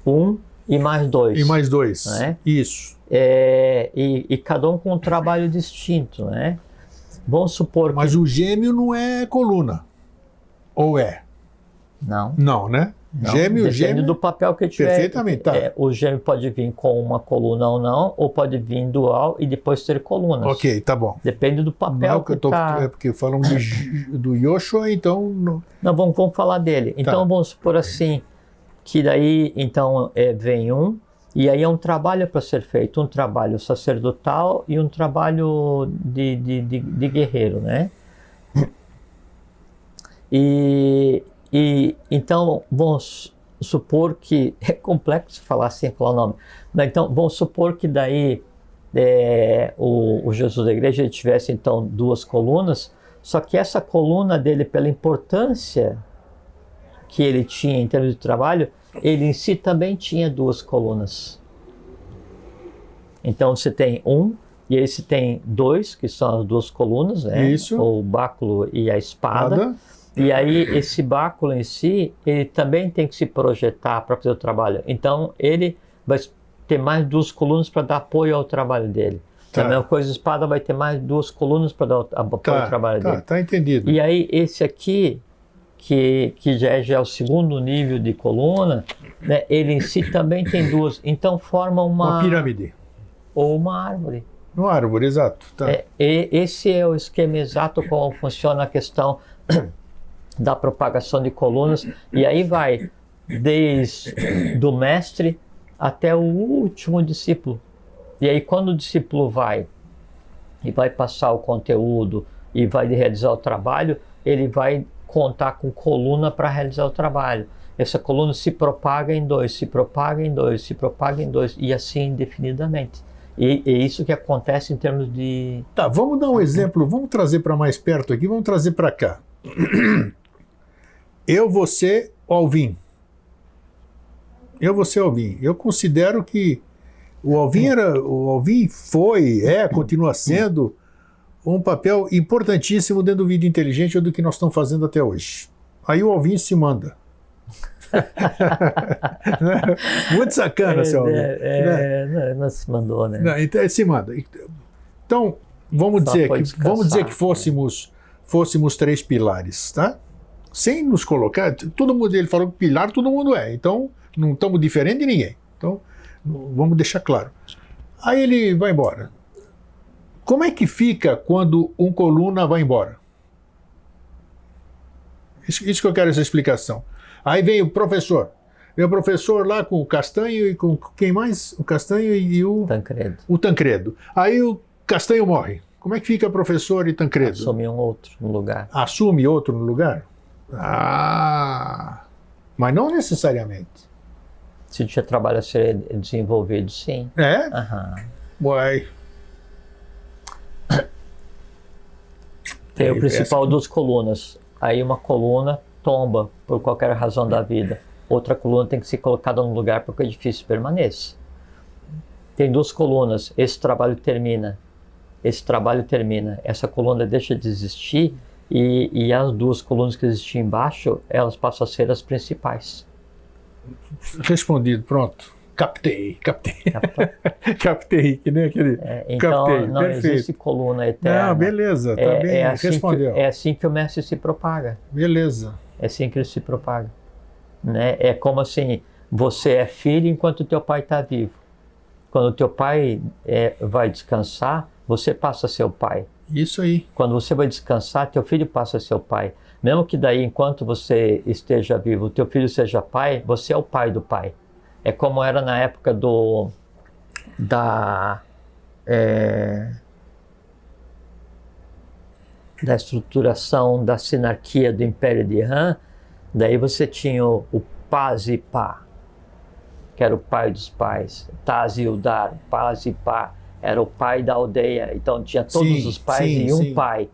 1 e mais 2. E mais 2. Né? Isso. E cada um com um trabalho distinto, né? Vamos supor Mas o gêmeo não é coluna. Ou é? Não. Não, né? Não, depende do papel que tiver. Perfeitamente, tá. O gêmeo pode vir com uma coluna ou não, ou pode vir dual e depois ter colunas. Ok, tá bom. Depende do papel não, É porque falamos do Yoshua, então... Não, vamos falar dele. Então vamos supor assim, que daí então vem um, e aí é um trabalho para ser feito, um trabalho sacerdotal e um trabalho de guerreiro, né? E então vamos supor que, é complexo falar sem falar o nome, mas então vamos supor que daí o Jesus da igreja ele tivesse então duas colunas, só que essa coluna dele, pela importância que ele tinha em termos de trabalho, ele em si também tinha duas colunas. Então você tem um, e aí você tem 2, que são as duas colunas, né? Isso. O báculo e a espada. E aí esse báculo em si, ele também tem que se projetar para fazer o trabalho. Então ele vai ter mais duas colunas para dar apoio ao trabalho dele. A mesma coisa, a espada vai ter mais 2 colunas para dar o trabalho dele. Tá entendido. E aí, esse aqui, que já é o segundo nível de coluna, né, ele em si também tem 2. Então forma uma pirâmide. Ou uma árvore. Uma árvore, exato. Tá. Esse é o esquema exato como funciona a questão da propagação de colunas. E aí vai desde do mestre até o último discípulo. E aí quando o discípulo vai passar o conteúdo e vai realizar o trabalho, ele vai contar com coluna para realizar o trabalho. Essa coluna se propaga em 2, se propaga em 2, se propaga em 2, e assim indefinidamente. E é isso que acontece em termos de... Tá, vamos dar um exemplo, vamos trazer para mais perto aqui, vamos trazer para cá. Eu, você, Alvin. Eu considero que o Alvin continua sendo um papel importantíssimo dentro do Vida Inteligente do que nós estamos fazendo até hoje. Aí o Alvin se manda. Muito sacana, seu Alvin. Não se mandou, né? Não, então, se manda. Então, vamos dizer que fôssemos 3 pilares, tá? Sem nos colocar, todo mundo, ele falou que pilar todo mundo é, então não estamos diferentes de ninguém. Então, vamos deixar claro. Aí ele vai embora. Como é que fica quando um coluna vai embora? Isso que eu quero, essa explicação. Aí vem o professor. Vem o professor lá com o Castanho e com quem mais? O Castanho e o... Tancredo. O Tancredo. Aí o Castanho morre. Como é que fica professor e Tancredo? Assume um outro no lugar. Assume outro no lugar? Mas não necessariamente. Se tinha trabalho a ser desenvolvido, sim. É? Uai. Tem o principal 2 colunas. Aí uma coluna tomba por qualquer razão da vida. Outra coluna tem que ser colocada no lugar para que o edifício permaneça. Tem 2 colunas. Esse trabalho termina. Essa coluna deixa de existir e as 2 colunas que existiam embaixo, elas passam a ser as principais. Respondido, pronto. Captei. Captei, que nem aquele. Então captei. Não Perfeito. Existe coluna eterna. Não, beleza, tá bem, assim respondeu. É assim que o mestre se propaga. Beleza. É assim que ele se propaga. Né? É como assim, você é filho enquanto teu pai está vivo. Quando teu pai vai descansar, você passa a ser o pai. Isso aí. Quando você vai descansar, teu filho passa a ser o pai. Mesmo que daí, enquanto você esteja vivo, teu filho seja pai, você é o pai do pai. É como era na época da estruturação da sinarquia do Império de Han. Daí você tinha o Paz e Pá, que era o pai dos pais. Taz e Udar, Paz e Pá, era o pai da aldeia. Então tinha todos os pais e um pai.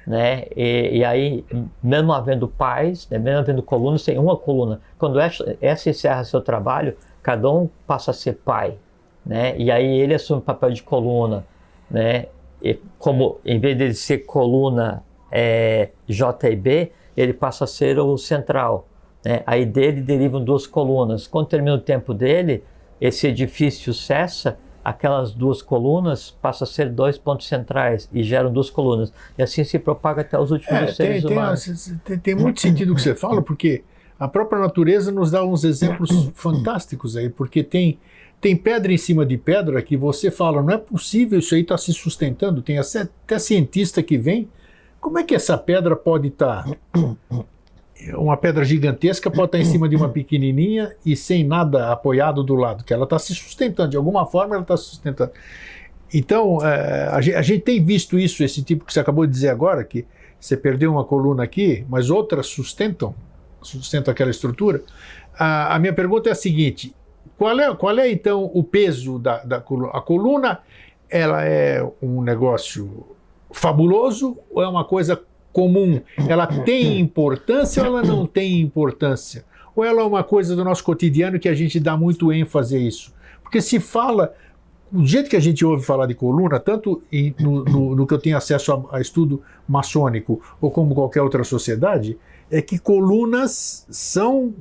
Né? E aí, mesmo havendo pais, né, mesmo havendo colunas, tem uma coluna. Quando essa encerra seu trabalho, cada um passa a ser pai, né? E aí ele assume o papel de coluna, né? E como em vez de ser coluna J e B, ele passa a ser o central, né? Aí dele derivam 2 colunas. Quando termina o tempo dele, esse edifício cessa, aquelas 2 colunas passam a ser 2 pontos centrais e geram 2 colunas. E assim se propaga até os últimos seres humanos. Tem muito sentido o que você fala, porque a própria natureza nos dá uns exemplos fantásticos aí, porque tem pedra em cima de pedra que você fala, não é possível, isso aí está se sustentando. Tem até cientista que vem, como é que essa pedra pode estar... Uma pedra gigantesca pode estar em cima de uma pequenininha e sem nada apoiado do lado, que ela está se sustentando, de alguma forma ela está se sustentando. Então, a gente tem visto isso, esse tipo que você acabou de dizer agora, que você perdeu uma coluna aqui, mas outras sustentam aquela estrutura. A minha pergunta é a seguinte, qual é então o peso da coluna? A coluna, ela é um negócio fabuloso ou é uma coisa comum? Ela tem importância ou ela não tem importância? Ou ela é uma coisa do nosso cotidiano que a gente dá muito ênfase a isso? Porque se fala, o jeito que a gente ouve falar de coluna, tanto no que eu tenho acesso a estudo maçônico ou como qualquer outra sociedade, é que colunas são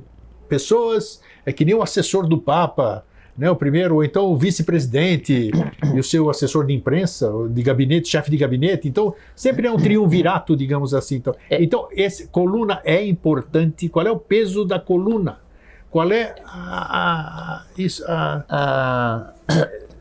pessoas, é que nem o assessor do Papa, né? O primeiro, ou então o vice-presidente e o seu assessor de imprensa, de gabinete, chefe de gabinete. Então, sempre é um triunvirato, digamos assim. Então, coluna é importante. Qual é o peso da coluna? Qual é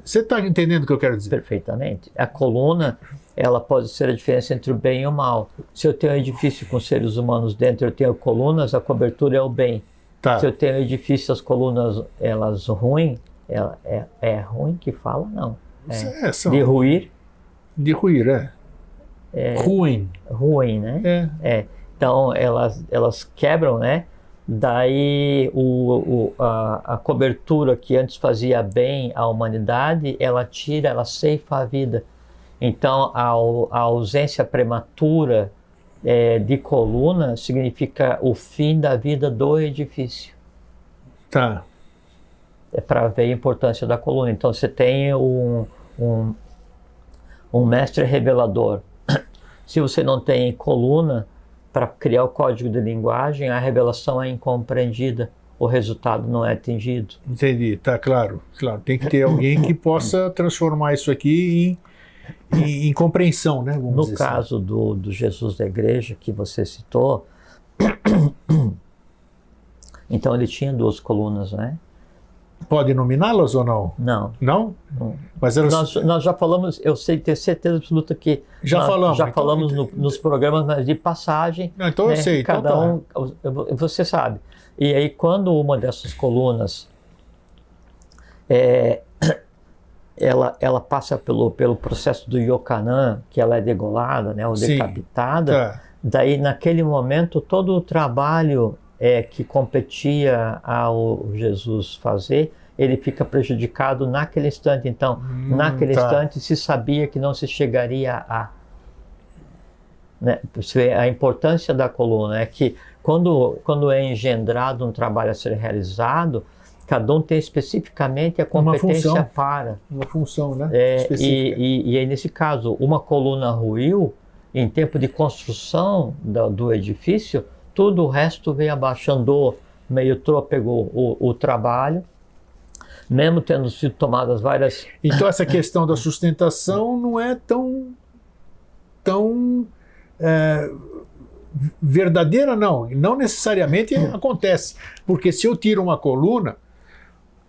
Você está entendendo o que eu quero dizer? Perfeitamente. A coluna, ela pode ser a diferença entre o bem e o mal. Se eu tenho um edifício com seres humanos dentro, eu tenho colunas, a cobertura é o bem. Tá. Se eu tenho um edifício, as colunas, elas ruim, é ruim que fala? Não. De ruir. De ruir, ruim. Ruim, né? Então, elas quebram, né? Daí, a cobertura que antes fazia bem à humanidade, ela ceifa a vida. Então, a ausência prematura de coluna significa o fim da vida do edifício. Tá. É para ver a importância da coluna. Então, você tem um mestre revelador. Se você não tem coluna para criar o código de linguagem, a revelação é incompreendida, o resultado não é atingido. Entendi, tá claro. Tem que ter alguém que possa transformar isso aqui em compreensão, né? No caso do Jesus da igreja que você citou, então ele tinha 2 colunas, né? Pode nominá-las ou não? Não. Não? Mas nós já falamos, eu sei ter certeza absoluta que já falamos nos programas, mas de passagem. Não, então eu sei. Cada você sabe. E aí quando uma dessas colunas ela passa pelo processo do Yochanan, que ela é degolada, né, ou decapitada, daí naquele momento todo o trabalho que competia ao Jesus fazer, ele fica prejudicado naquele instante. Então, naquele instante se sabia que não se chegaria a... Né? A importância da coluna é que quando é engendrado um trabalho a ser realizado, cada um tem especificamente a competência para. Uma função, né? E aí, nesse caso, uma coluna ruiu, em tempo de construção do edifício, tudo o resto veio abaixo, andou meio trôpego o trabalho, mesmo tendo sido tomadas várias... Então essa questão da sustentação não é tão verdadeira, não necessariamente acontece, porque se eu tiro uma coluna,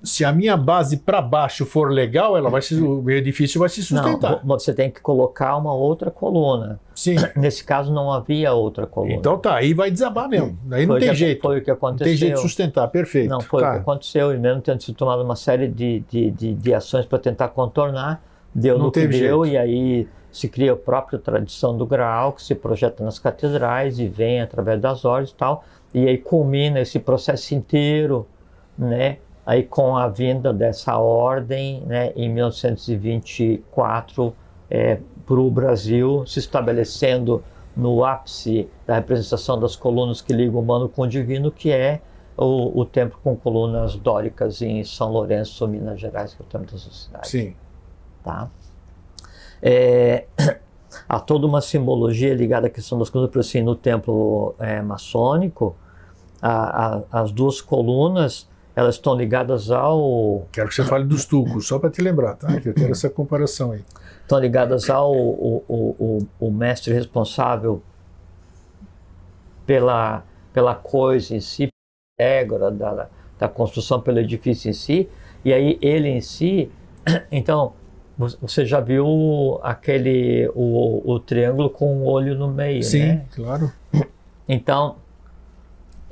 se a minha base para baixo for legal, o meu edifício vai se sustentar. Não, você tem que colocar uma outra coluna. Sim. Nesse caso não havia outra coluna. Então aí vai desabar mesmo. Aí não tem jeito. Foi o que aconteceu. Não tem jeito de sustentar, perfeito. Não, foi o que aconteceu. E mesmo tendo sido tomado uma série de ações para tentar contornar, deu no que deu, e aí se cria a própria tradição do Graal, que se projeta nas catedrais e vem através das ordens e tal, e aí culmina esse processo inteiro, né? Aí com a vinda dessa ordem, né, em 1924, para o Brasil, se estabelecendo no ápice da representação das colunas que ligam o humano com o divino, que é o templo com colunas dóricas em São Lourenço, Minas Gerais, que é o templo da sociedade. Sim. Tá? Há toda uma simbologia ligada à questão das colunas, por assim, no templo maçônico, as 2 colunas, elas estão ligadas ao... Quero que você fale dos tulcos, só para te lembrar, tá? Que eu quero essa comparação aí. Estão ligadas ao o mestre responsável pela coisa em si, égora da construção, pelo edifício em si, e aí ele em si... Então, você já viu o triângulo com um olho no meio, sim, né? Sim, claro. Então,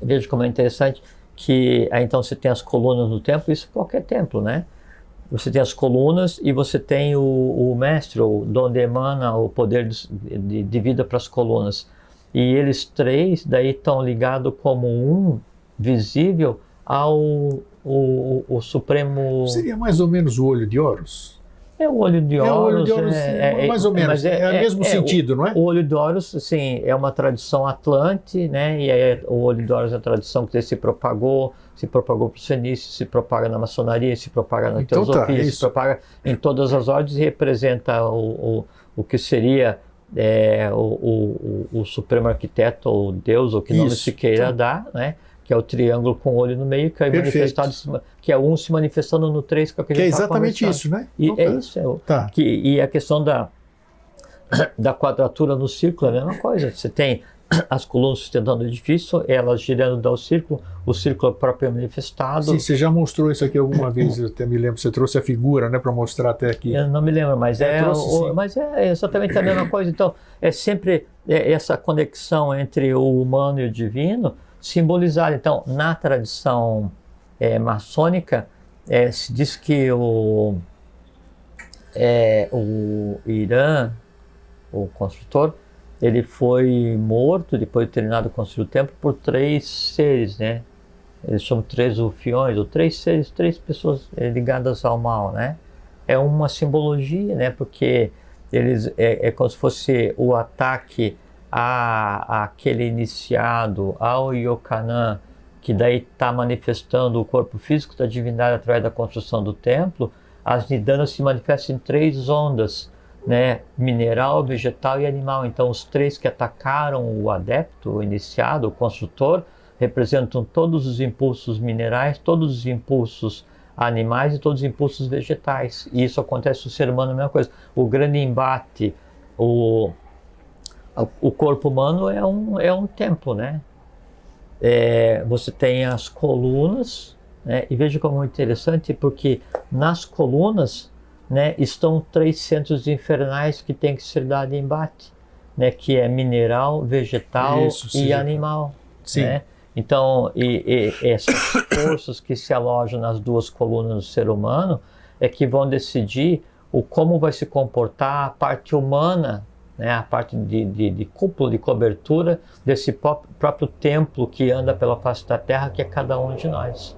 veja como é interessante que aí então você tem as colunas no templo, isso qualquer templo, né? Você tem as colunas e você tem o mestre, de onde emana o poder de vida para as colunas. E eles 3 daí estão ligados como um visível ao o Supremo... Seria mais ou menos o olho de Horus? É o olho de Horus. O olho de Horus, mais ou menos. É o mesmo sentido, não é? O olho de Horus, sim, é uma tradição atlante, né? E aí o olho de Horus é a tradição que se propagou para os fenícios, se propaga na maçonaria, se propaga na teosofia, se propaga em todas as ordens e representa o que seria o supremo arquiteto, ou Deus, ou que nome se queira dar, né? que é o triângulo com o olho no meio, que é manifestado, que é um se manifestando no 3, que é o que a gente é exatamente isso, né? E é isso. E a questão da quadratura no círculo é a mesma coisa. Você tem as colunas sustentando o edifício, elas girando ao círculo, o círculo próprio é manifestado. Sim, você já mostrou isso aqui alguma vez, eu até me lembro, você trouxe a figura, né, para mostrar até aqui. Eu não me lembro, mas mas é exatamente a mesma coisa. Então, é sempre essa conexão entre o humano e o divino simbolizada. Então, na tradição maçônica, se diz que o Irã, o construtor, ele foi morto depois de terminado de construir o templo por 3 seres, né? Eles chamam 3 rufiões, ou 3 seres, 3 pessoas ligadas ao mal, né? É uma simbologia, né? Porque eles é como se fosse o ataque àquele iniciado, ao Yokanã, que daí está manifestando o corpo físico da divindade através da construção do templo. As nidanas se manifestam em 3 ondas, né? Mineral, vegetal e animal. Então, os 3 que atacaram o adepto, o iniciado, o construtor, representam todos os impulsos minerais, todos os impulsos animais e todos os impulsos vegetais. E isso acontece no ser humano, a mesma coisa. O grande embate, o corpo humano é um templo, né? Você tem as colunas, né? E veja como é interessante, porque nas colunas, né, estão 3 centros infernais que tem que ser dado em embate, né, que é mineral, vegetal e animal. Sim. Né? Então, essas forças que se alojam nas 2 colunas do ser humano é que vão decidir como vai se comportar a parte humana, né, a parte de cúpula, de cobertura desse próprio templo que anda pela face da terra, que é cada um de nós.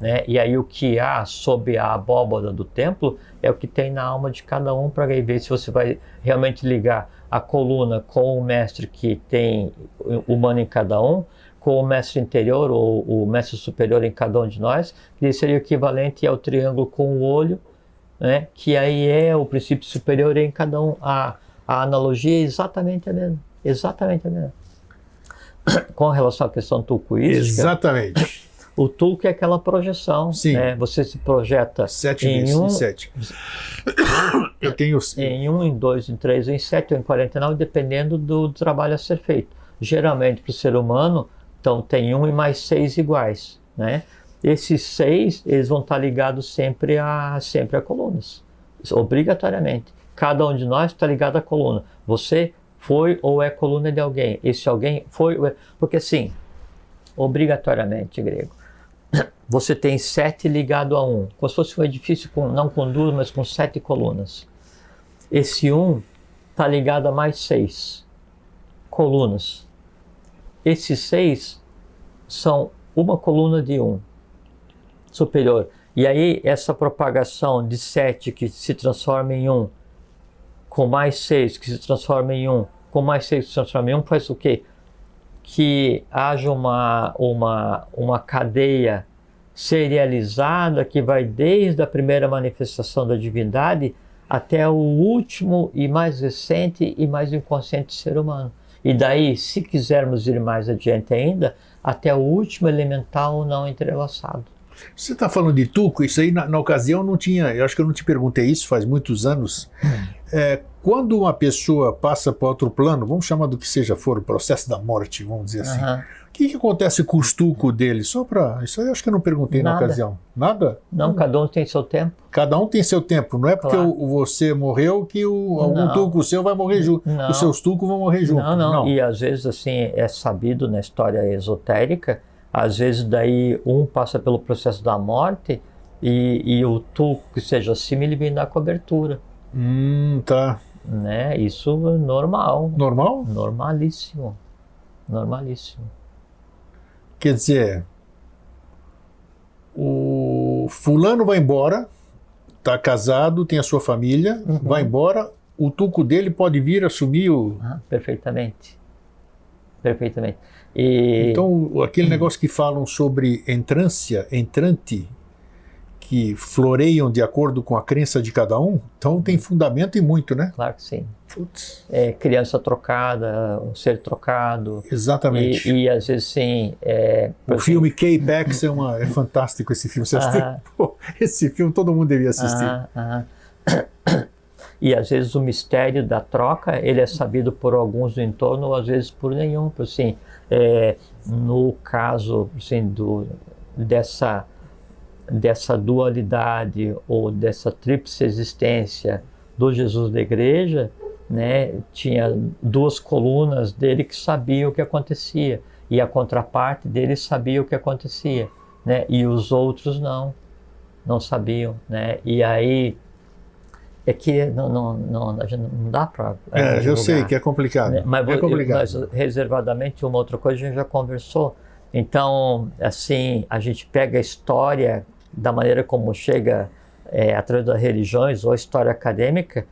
Né? E aí o que há sob a abóbada do templo é o que tem na alma de cada um, para ver se você vai realmente ligar a coluna com o mestre que tem humano em cada um, com o mestre interior ou o mestre superior em cada um de nós, que seria o equivalente ao triângulo com o olho, né? Que aí é o princípio superior em cada um. A analogia é exatamente a mesma. Exatamente a mesma. Com relação à questão tulcoística... Exatamente. O tulco é aquela projeção. Sim. Né? Você se projeta 7 em vezes 7. Eu tenho... Em 1, em 2, em 3, em 7 ou em 49, dependendo do trabalho a ser feito. Geralmente, para o ser humano, então tem 1 e mais 6 iguais. Né? Esses 6, eles vão estar ligados sempre a colunas. Obrigatoriamente. Cada um de nós está ligado à coluna. Você foi ou é coluna de alguém. Esse alguém foi ou é... Porque assim, obrigatoriamente, grego, você tem 7 ligado a 1, como se fosse um edifício não com 2, mas com 7 colunas. Esse 1 está ligado a mais 6 colunas. Esses 6 são uma coluna de 1 superior. E aí essa propagação de 7 que se transforma em 1, com mais 6 que se transforma em 1, com mais 6 que se transforma em 1, faz o quê? Que haja uma cadeia serializada que vai desde a primeira manifestação da divindade até o último e mais recente e mais inconsciente ser humano. E daí, se quisermos ir mais adiante ainda, até o último elemental não entrelaçado. Você está falando de tulco, isso aí na ocasião não tinha, eu acho que eu não te perguntei isso faz muitos anos. Quando uma pessoa passa para outro plano, vamos chamar do que seja for, o processo da morte, vamos dizer assim, o que acontece com os tulcos dele? Isso aí eu acho que eu não perguntei na ocasião. Nada? Não, cada um tem seu tempo. Cada um tem seu tempo, não é porque você morreu que algum tulco seu vai morrer junto, os seus tulcos vão morrer junto. Não, e às vezes assim, é sabido na história esotérica, às vezes daí um passa pelo processo da morte e o tulco que seja acima, ele vem dar cobertura. Tá. Né? Isso é normal. Normal? Normalíssimo. Normalíssimo. Quer dizer, o fulano vai embora, está casado, tem a sua família, vai embora, o tulco dele pode vir assumir o... Perfeitamente. Perfeitamente. Então, aquele negócio que falam sobre entrante, que floreiam de acordo com a crença de cada um, então tem fundamento e muito, né? Claro que sim. Putz. Criança trocada, um ser trocado. Exatamente. E às vezes sim. O filme K-Pax é fantástico esse filme. Você Pô, esse filme todo mundo devia assistir. E às vezes o mistério da troca, ele é sabido por alguns do entorno, ou às vezes por nenhum. Assim, no caso assim, dessa dualidade ou dessa tríplice existência do Jesus da igreja, né, tinha duas colunas dele que sabiam o que acontecia, e a contraparte dele sabia o que acontecia, né, e os outros não sabiam, né, e aí é que não dá para eu sei que é complicado, né? Mas reservadamente uma outra coisa a gente já conversou. Então, assim, a gente pega a história da maneira como chega através das religiões ou a história acadêmica,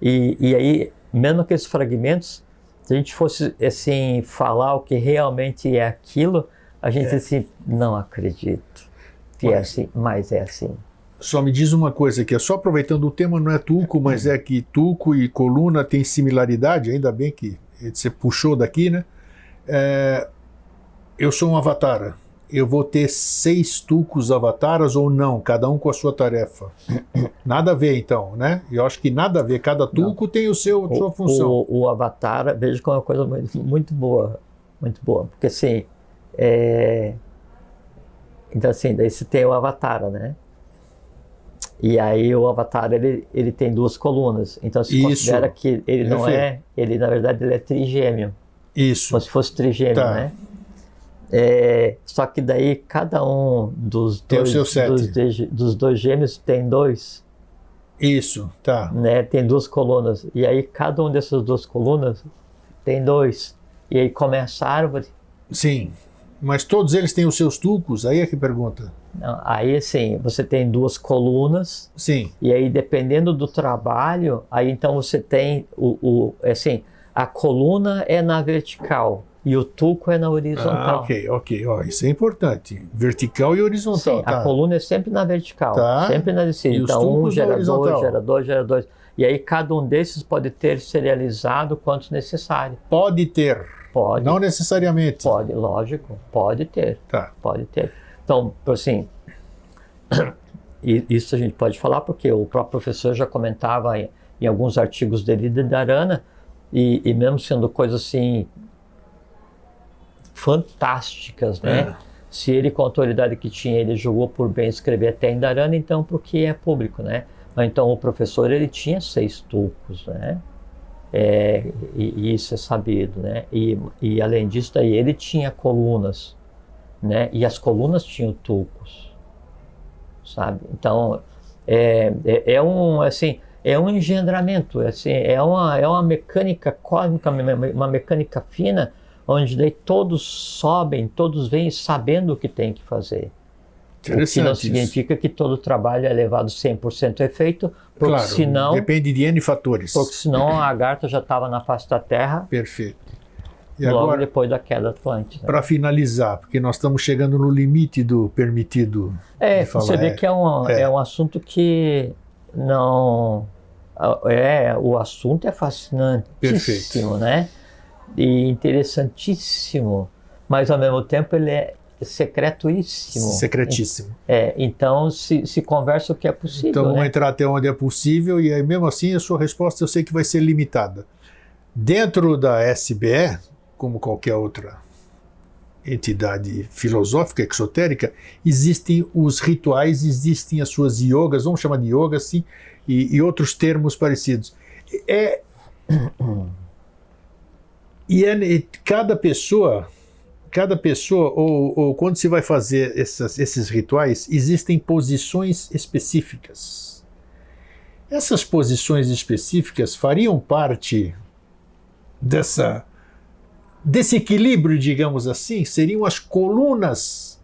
e aí, mesmo aqueles fragmentos, se a gente fosse assim, falar o que realmente é aquilo, a gente assim, não acredito que é assim, mas é assim. Só me diz uma coisa aqui, só aproveitando o tema, não é Tuco, mas é que Tuco e coluna têm similaridade, ainda bem que você puxou daqui, né? Eu sou um avatar, eu vou ter 6 Tucos avataras ou não, cada um com a sua tarefa. Nada a ver então, né? Eu acho que nada a ver, cada Tuco tem sua função. O avatar, vejo como uma coisa muito boa, porque assim, então assim, daí você tem o avatar, né? E aí o avatar, ele tem 2 colunas, então se considera que ele não ele na verdade ele é trigêmeo. Isso. Como se fosse trigêmeo, né? Só que daí cada um dos dois gêmeos tem 2. Isso, tá. Né? Tem 2 colunas. E aí cada um dessas 2 colunas tem 2. E aí começa a árvore. Sim. Mas todos eles têm os seus tucos? Aí é que pergunta. Não, aí assim, você tem 2 colunas. Sim. E aí dependendo do trabalho, aí então você tem assim, a coluna é na vertical e o tuco é na horizontal. Ok. Isso é importante. Vertical e horizontal. Sim, a coluna é sempre na vertical, sempre na descida. E então um gera 2, gera 2, gera 2. E aí cada um desses pode ter serializado quanto necessário. Pode ter. Pode. Não necessariamente. Pode, lógico. Pode ter. Tá. Pode ter. Então, assim, isso a gente pode falar porque o próprio professor já comentava em alguns artigos dele de Dharana, e mesmo sendo coisas assim fantásticas, né? Se ele, com a autoridade que tinha, ele julgou por bem escrever até em Dharana, então porque é público, né? Então o professor, ele tinha 6 tucos, né? E isso é sabido, né? E além disso daí, ele tinha colunas, né? E as colunas tinham tucos, sabe? Então é um engendramento, assim, é uma mecânica cósmica, uma mecânica fina, onde daí todos sobem, todos vêm sabendo o que tem que fazer. O que não significa que todo trabalho é levado 100% a efeito, porque claro, senão... depende de N fatores. Porque senão a lagarta já estava na face da Terra. Perfeito. E logo agora, depois da queda atlântica. Para finalizar, porque nós estamos chegando no limite do permitido de falar. Você vê que é um assunto que não... o assunto é fascinantíssimo, perfeito, né? E interessantíssimo, mas ao mesmo tempo ele é secretíssimo. Secretíssimo. Então se conversa o que é possível. Então vamos né? entrar até onde é possível, e aí mesmo assim a sua resposta eu sei que vai ser limitada. Dentro da SBE, como qualquer outra entidade filosófica, exotérica, existem os rituais, existem as suas yogas, vamos chamar de yoga assim, e outros termos parecidos. Cada pessoa, ou quando se vai fazer esses rituais, existem posições específicas. Essas posições específicas fariam parte desse equilíbrio, digamos assim, seriam as colunas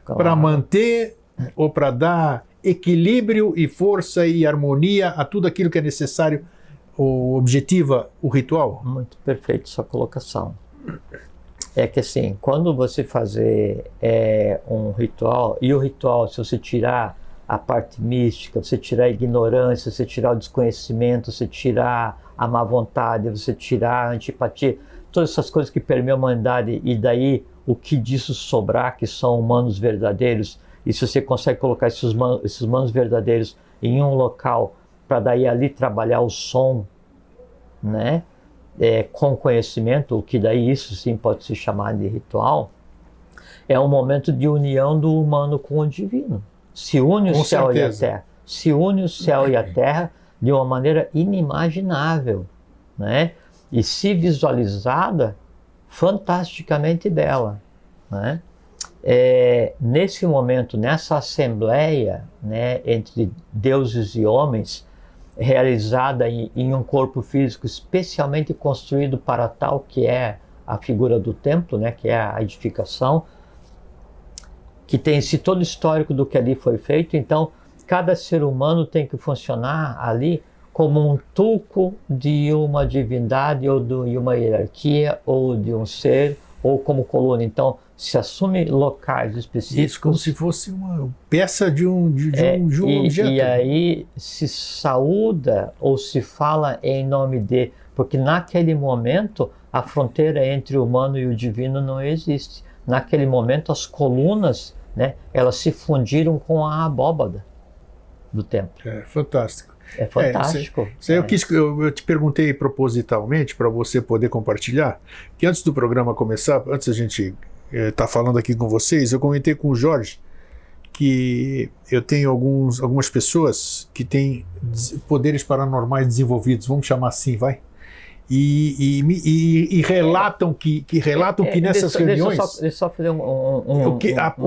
para manter ou para dar equilíbrio e força e harmonia a tudo aquilo que é necessário ou objetiva o ritual? Muito perfeito sua colocação. É que assim, quando você fazer um ritual, e o ritual, se você tirar a parte mística, você tirar a ignorância, você tirar o desconhecimento, você tirar a má vontade, você tirar a antipatia, todas essas coisas que permeiam a humanidade, e daí o que disso sobrar, que são humanos verdadeiros, e se você consegue colocar esses humanos verdadeiros em um local, para daí ali trabalhar o som, né? Com conhecimento, o que daí isso sim pode se chamar de ritual, é um momento de união do humano com o divino. Se une o céu e a terra. Se une o céu e a terra de uma maneira inimaginável, né? E se visualizada, fantasticamente bela, né? Nesse momento, nessa assembleia, né, entre deuses e homens, realizada em um corpo físico especialmente construído para tal, que é a figura do templo, né, que é a edificação, que tem esse todo histórico do que ali foi feito. Então, cada ser humano tem que funcionar ali como um tulco de uma divindade ou de uma hierarquia ou de um ser, ou como coluna. Então, se assume locais específicos. Isso como se fosse uma peça de um objeto. E aí se saúda ou se fala em nome de... Porque naquele momento a fronteira entre o humano e o divino não existe. Naquele momento as colunas, né, elas se fundiram com a abóbada do templo. É fantástico. É fantástico. Eu te perguntei propositalmente para você poder compartilhar, que antes do programa começar, antes a gente estar falando aqui com vocês, eu comentei com o Jorge que eu tenho algumas pessoas que têm poderes paranormais desenvolvidos, vamos chamar assim, vai? E relatam que nessas reuniões... Deixa eu só fazer o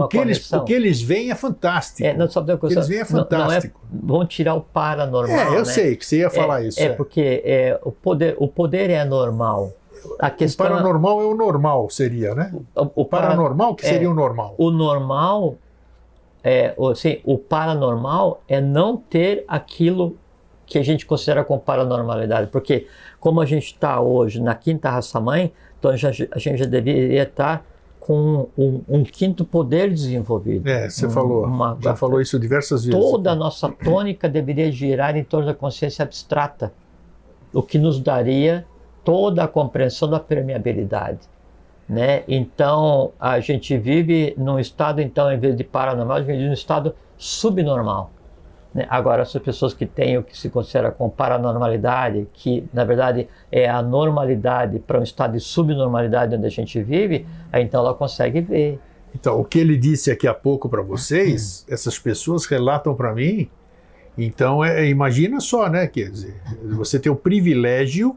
que eles veem é fantástico. O que eles veem é fantástico. Vão tirar o paranormal, eu sei que você ia falar isso. Porque o poder é normal. A questão o paranormal é o normal, seria, né? O paranormal que seria o normal. O normal, o paranormal é não ter aquilo que a gente considera como paranormalidade, porque como a gente está hoje na quinta raça-mãe, então a gente já deveria estar com um quinto poder desenvolvido. Você falou isso diversas vezes. Toda a nossa tônica deveria girar em torno da consciência abstrata, o que nos daria toda a compreensão da permeabilidade, né? Então a gente vive num estado, então, em vez de paranormal, a gente vive num estado subnormal. Agora, essas pessoas que têm o que se considera como paranormalidade, que na verdade é a normalidade para um estado de subnormalidade onde a gente vive, aí então ela consegue ver. Então, o que ele disse aqui há pouco para vocês, essas pessoas relatam para mim, então imagina só, né? Quer dizer, você tem o privilégio,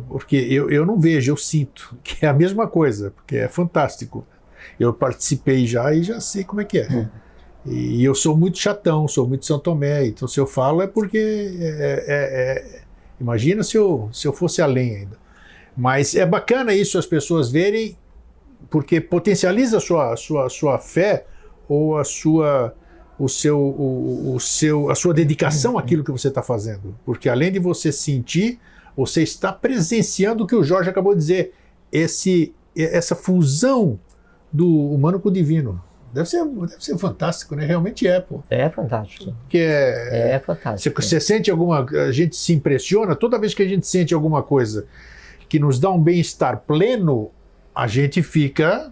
porque eu não vejo, eu sinto, que é a mesma coisa, porque é fantástico. Eu participei já e já sei como é que é. E eu sou muito chatão, sou muito São Tomé, então se eu falo é porque imagina se eu fosse além ainda. Mas é bacana isso as pessoas verem, porque potencializa a sua fé ou a sua dedicação àquilo que você está fazendo. Porque além de você sentir, você está presenciando o que o Jorge acabou de dizer, essa fusão do humano com o divino. Deve ser fantástico, né? Realmente pô. É fantástico. Que é fantástico. Você sente a gente se impressiona, toda vez que a gente sente alguma coisa que nos dá um bem-estar pleno, a gente fica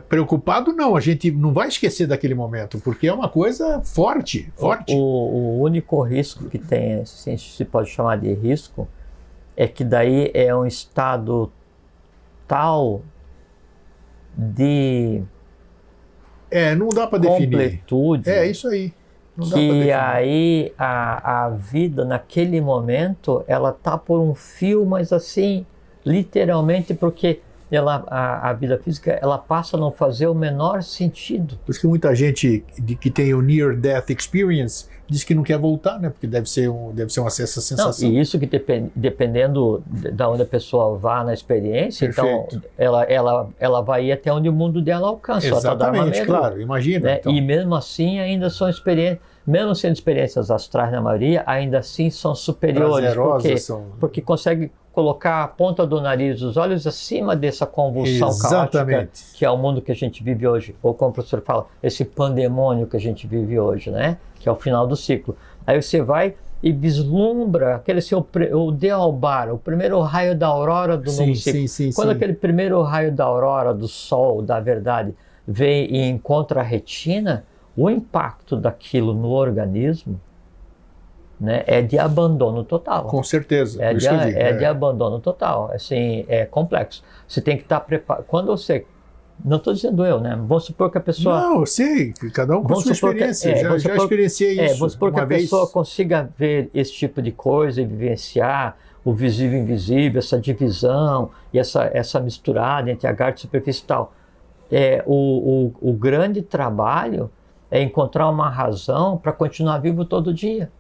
preocupado, não. A gente não vai esquecer daquele momento, porque é uma coisa forte. O único risco que tem, assim, se pode chamar de risco, é que daí é um estado tal de... não dá para definir. Completude. Isso aí. Não dá que pra definir. aí a vida naquele momento, ela tá por um fio, mas assim, literalmente, porque a vida física, ela passa a não fazer o menor sentido. Por isso que muita gente que tem o Near Death Experience diz que não quer voltar, né? Porque deve ser essa sensação. Não, e isso que dependendo de onde a pessoa vá na experiência, Perfeito. então ela vai ir até onde o mundo dela alcança. Exatamente, claro, imagina. Né? Então. E mesmo assim ainda são experiências, mesmo sendo experiências astrais na maioria, ainda assim são superiores. Porque consegue colocar a ponta do nariz, os olhos acima dessa convulsão Exatamente. caótica que é o mundo que a gente vive hoje, ou como o professor fala, esse pandemônio que a gente vive hoje, né? Que é o final do ciclo. Aí você vai e vislumbra aquele seu o Dealbar, o primeiro raio da aurora do novo ciclo. Quando aquele primeiro raio da aurora do sol, da verdade, vem e encontra a retina, o impacto daquilo no organismo, né, é de abandono total. Com certeza. De abandono total. Assim, é complexo. Você tem que estar preparado. Quando você... Não estou dizendo eu, né? Vamos supor que a pessoa... Não, eu sei. Cada um com sua experiência. Já experienciei isso. Vamos supor que a pessoa consiga ver esse tipo de coisa e vivenciar o visível e invisível, essa divisão e essa misturada entre agarre e superfície e tal. O grande trabalho é encontrar uma razão para continuar vivo todo dia.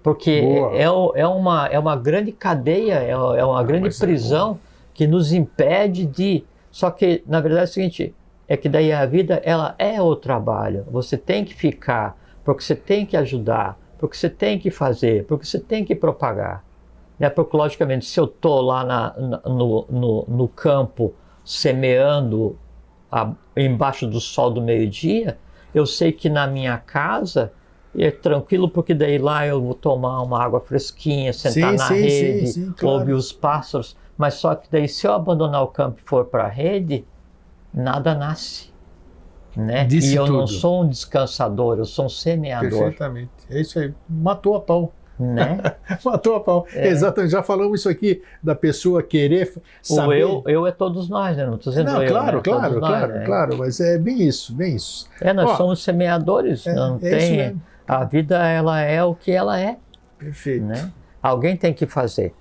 Porque é uma grande cadeia, é uma grande prisão que nos impede de... Só que, na verdade, é o seguinte, é que daí a vida, ela é o trabalho. Você tem que ficar, porque você tem que ajudar, porque você tem que fazer, porque você tem que propagar. Porque, logicamente, se eu estou lá no campo semeando embaixo do sol do meio-dia, eu sei que na minha casa é tranquilo, porque daí lá eu vou tomar uma água fresquinha, sentar na rede, claro. Ouvir os pássaros. Mas só que daí, se eu abandonar o campo e for para a rede, nada nasce. Né? E eu não sou um descansador, eu sou um semeador. Perfeitamente. É isso aí. Matou a pau. Né? Matou a pau. Exatamente. Já falamos isso aqui da pessoa querer saber. O eu é todos nós, né? Não estou dizendo eu. Claro, né? claro. Mas é bem isso, bem isso. Nós somos semeadores. Não tem... A vida, ela é o que ela é. Perfeito. Né? Alguém tem que fazer.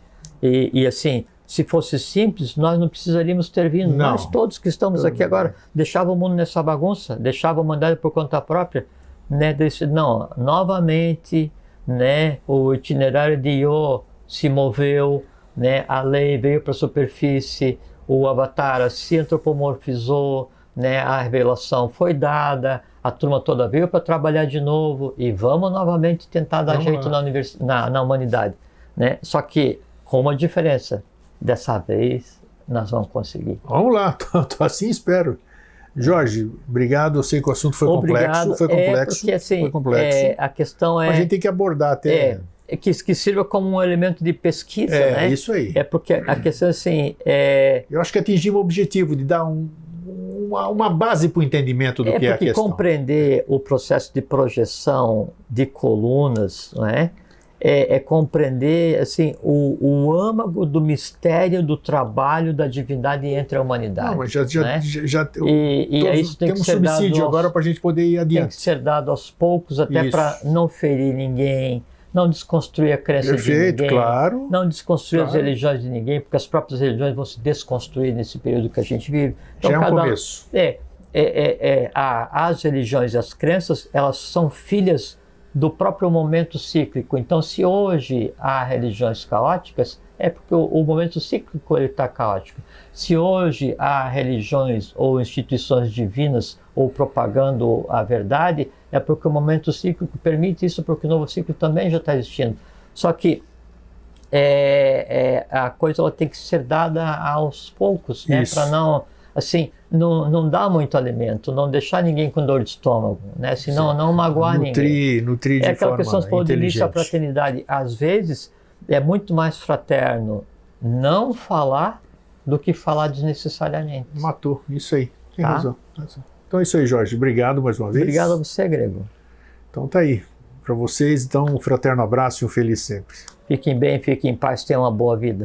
E assim... Se fosse simples, nós não precisaríamos ter vindo. Não. Nós todos que estamos aqui agora, deixava o mundo nessa bagunça, deixava a humanidade por conta própria. Né? Não, novamente, né, o itinerário de Io se moveu, né, a lei veio para a superfície, o Avatar se antropomorfizou, né, a revelação foi dada, a turma toda veio para trabalhar de novo e vamos novamente tentar dar jeito na humanidade. Né? Só que com uma diferença. Dessa vez, nós vamos conseguir. Vamos lá, assim espero. Jorge, obrigado. Eu sei que o assunto foi complexo. Porque, assim, foi complexo. A questão é... Mas a gente tem que abordar até... Que sirva como um elemento de pesquisa, né? É isso aí. Porque a questão, assim... Eu acho que atingimos o objetivo de dar uma base para o entendimento do que é a questão. Porque compreender o processo de projeção de colunas, não é? É compreender assim, o âmago do mistério do trabalho da divindade entre a humanidade. Não, mas isso tem que ser subsídio agora para a gente poder ir adiante. Tem que ser dado aos poucos, até para não ferir ninguém, não desconstruir a crença de ninguém, claro, não desconstruir as religiões de ninguém, porque as próprias religiões vão se desconstruir nesse período que a gente vive. Então, já é um começo. As religiões e as crenças, elas são filhas do próprio momento cíclico. Então, se hoje há religiões caóticas, é porque o momento cíclico está caótico. Se hoje há religiões ou instituições divinas ou propagando a verdade, é porque o momento cíclico permite isso, porque o novo ciclo também já está existindo. Só que a coisa ela tem que ser dada aos poucos, né? Para não... Assim, não dá muito alimento, não deixar ninguém com dor de estômago, né? Senão não magoar ninguém. Nutrir de aquela forma questão que você falou do início da fraternidade. Às vezes, é muito mais fraterno não falar do que falar desnecessariamente. Matou, isso aí. Tem razão. Então é isso aí, Jorge. Obrigado mais uma vez. Obrigado a você, Grego. Então tá aí. Para vocês, então, um fraterno abraço e um feliz sempre. Fiquem bem, fiquem em paz, tenham uma boa vida.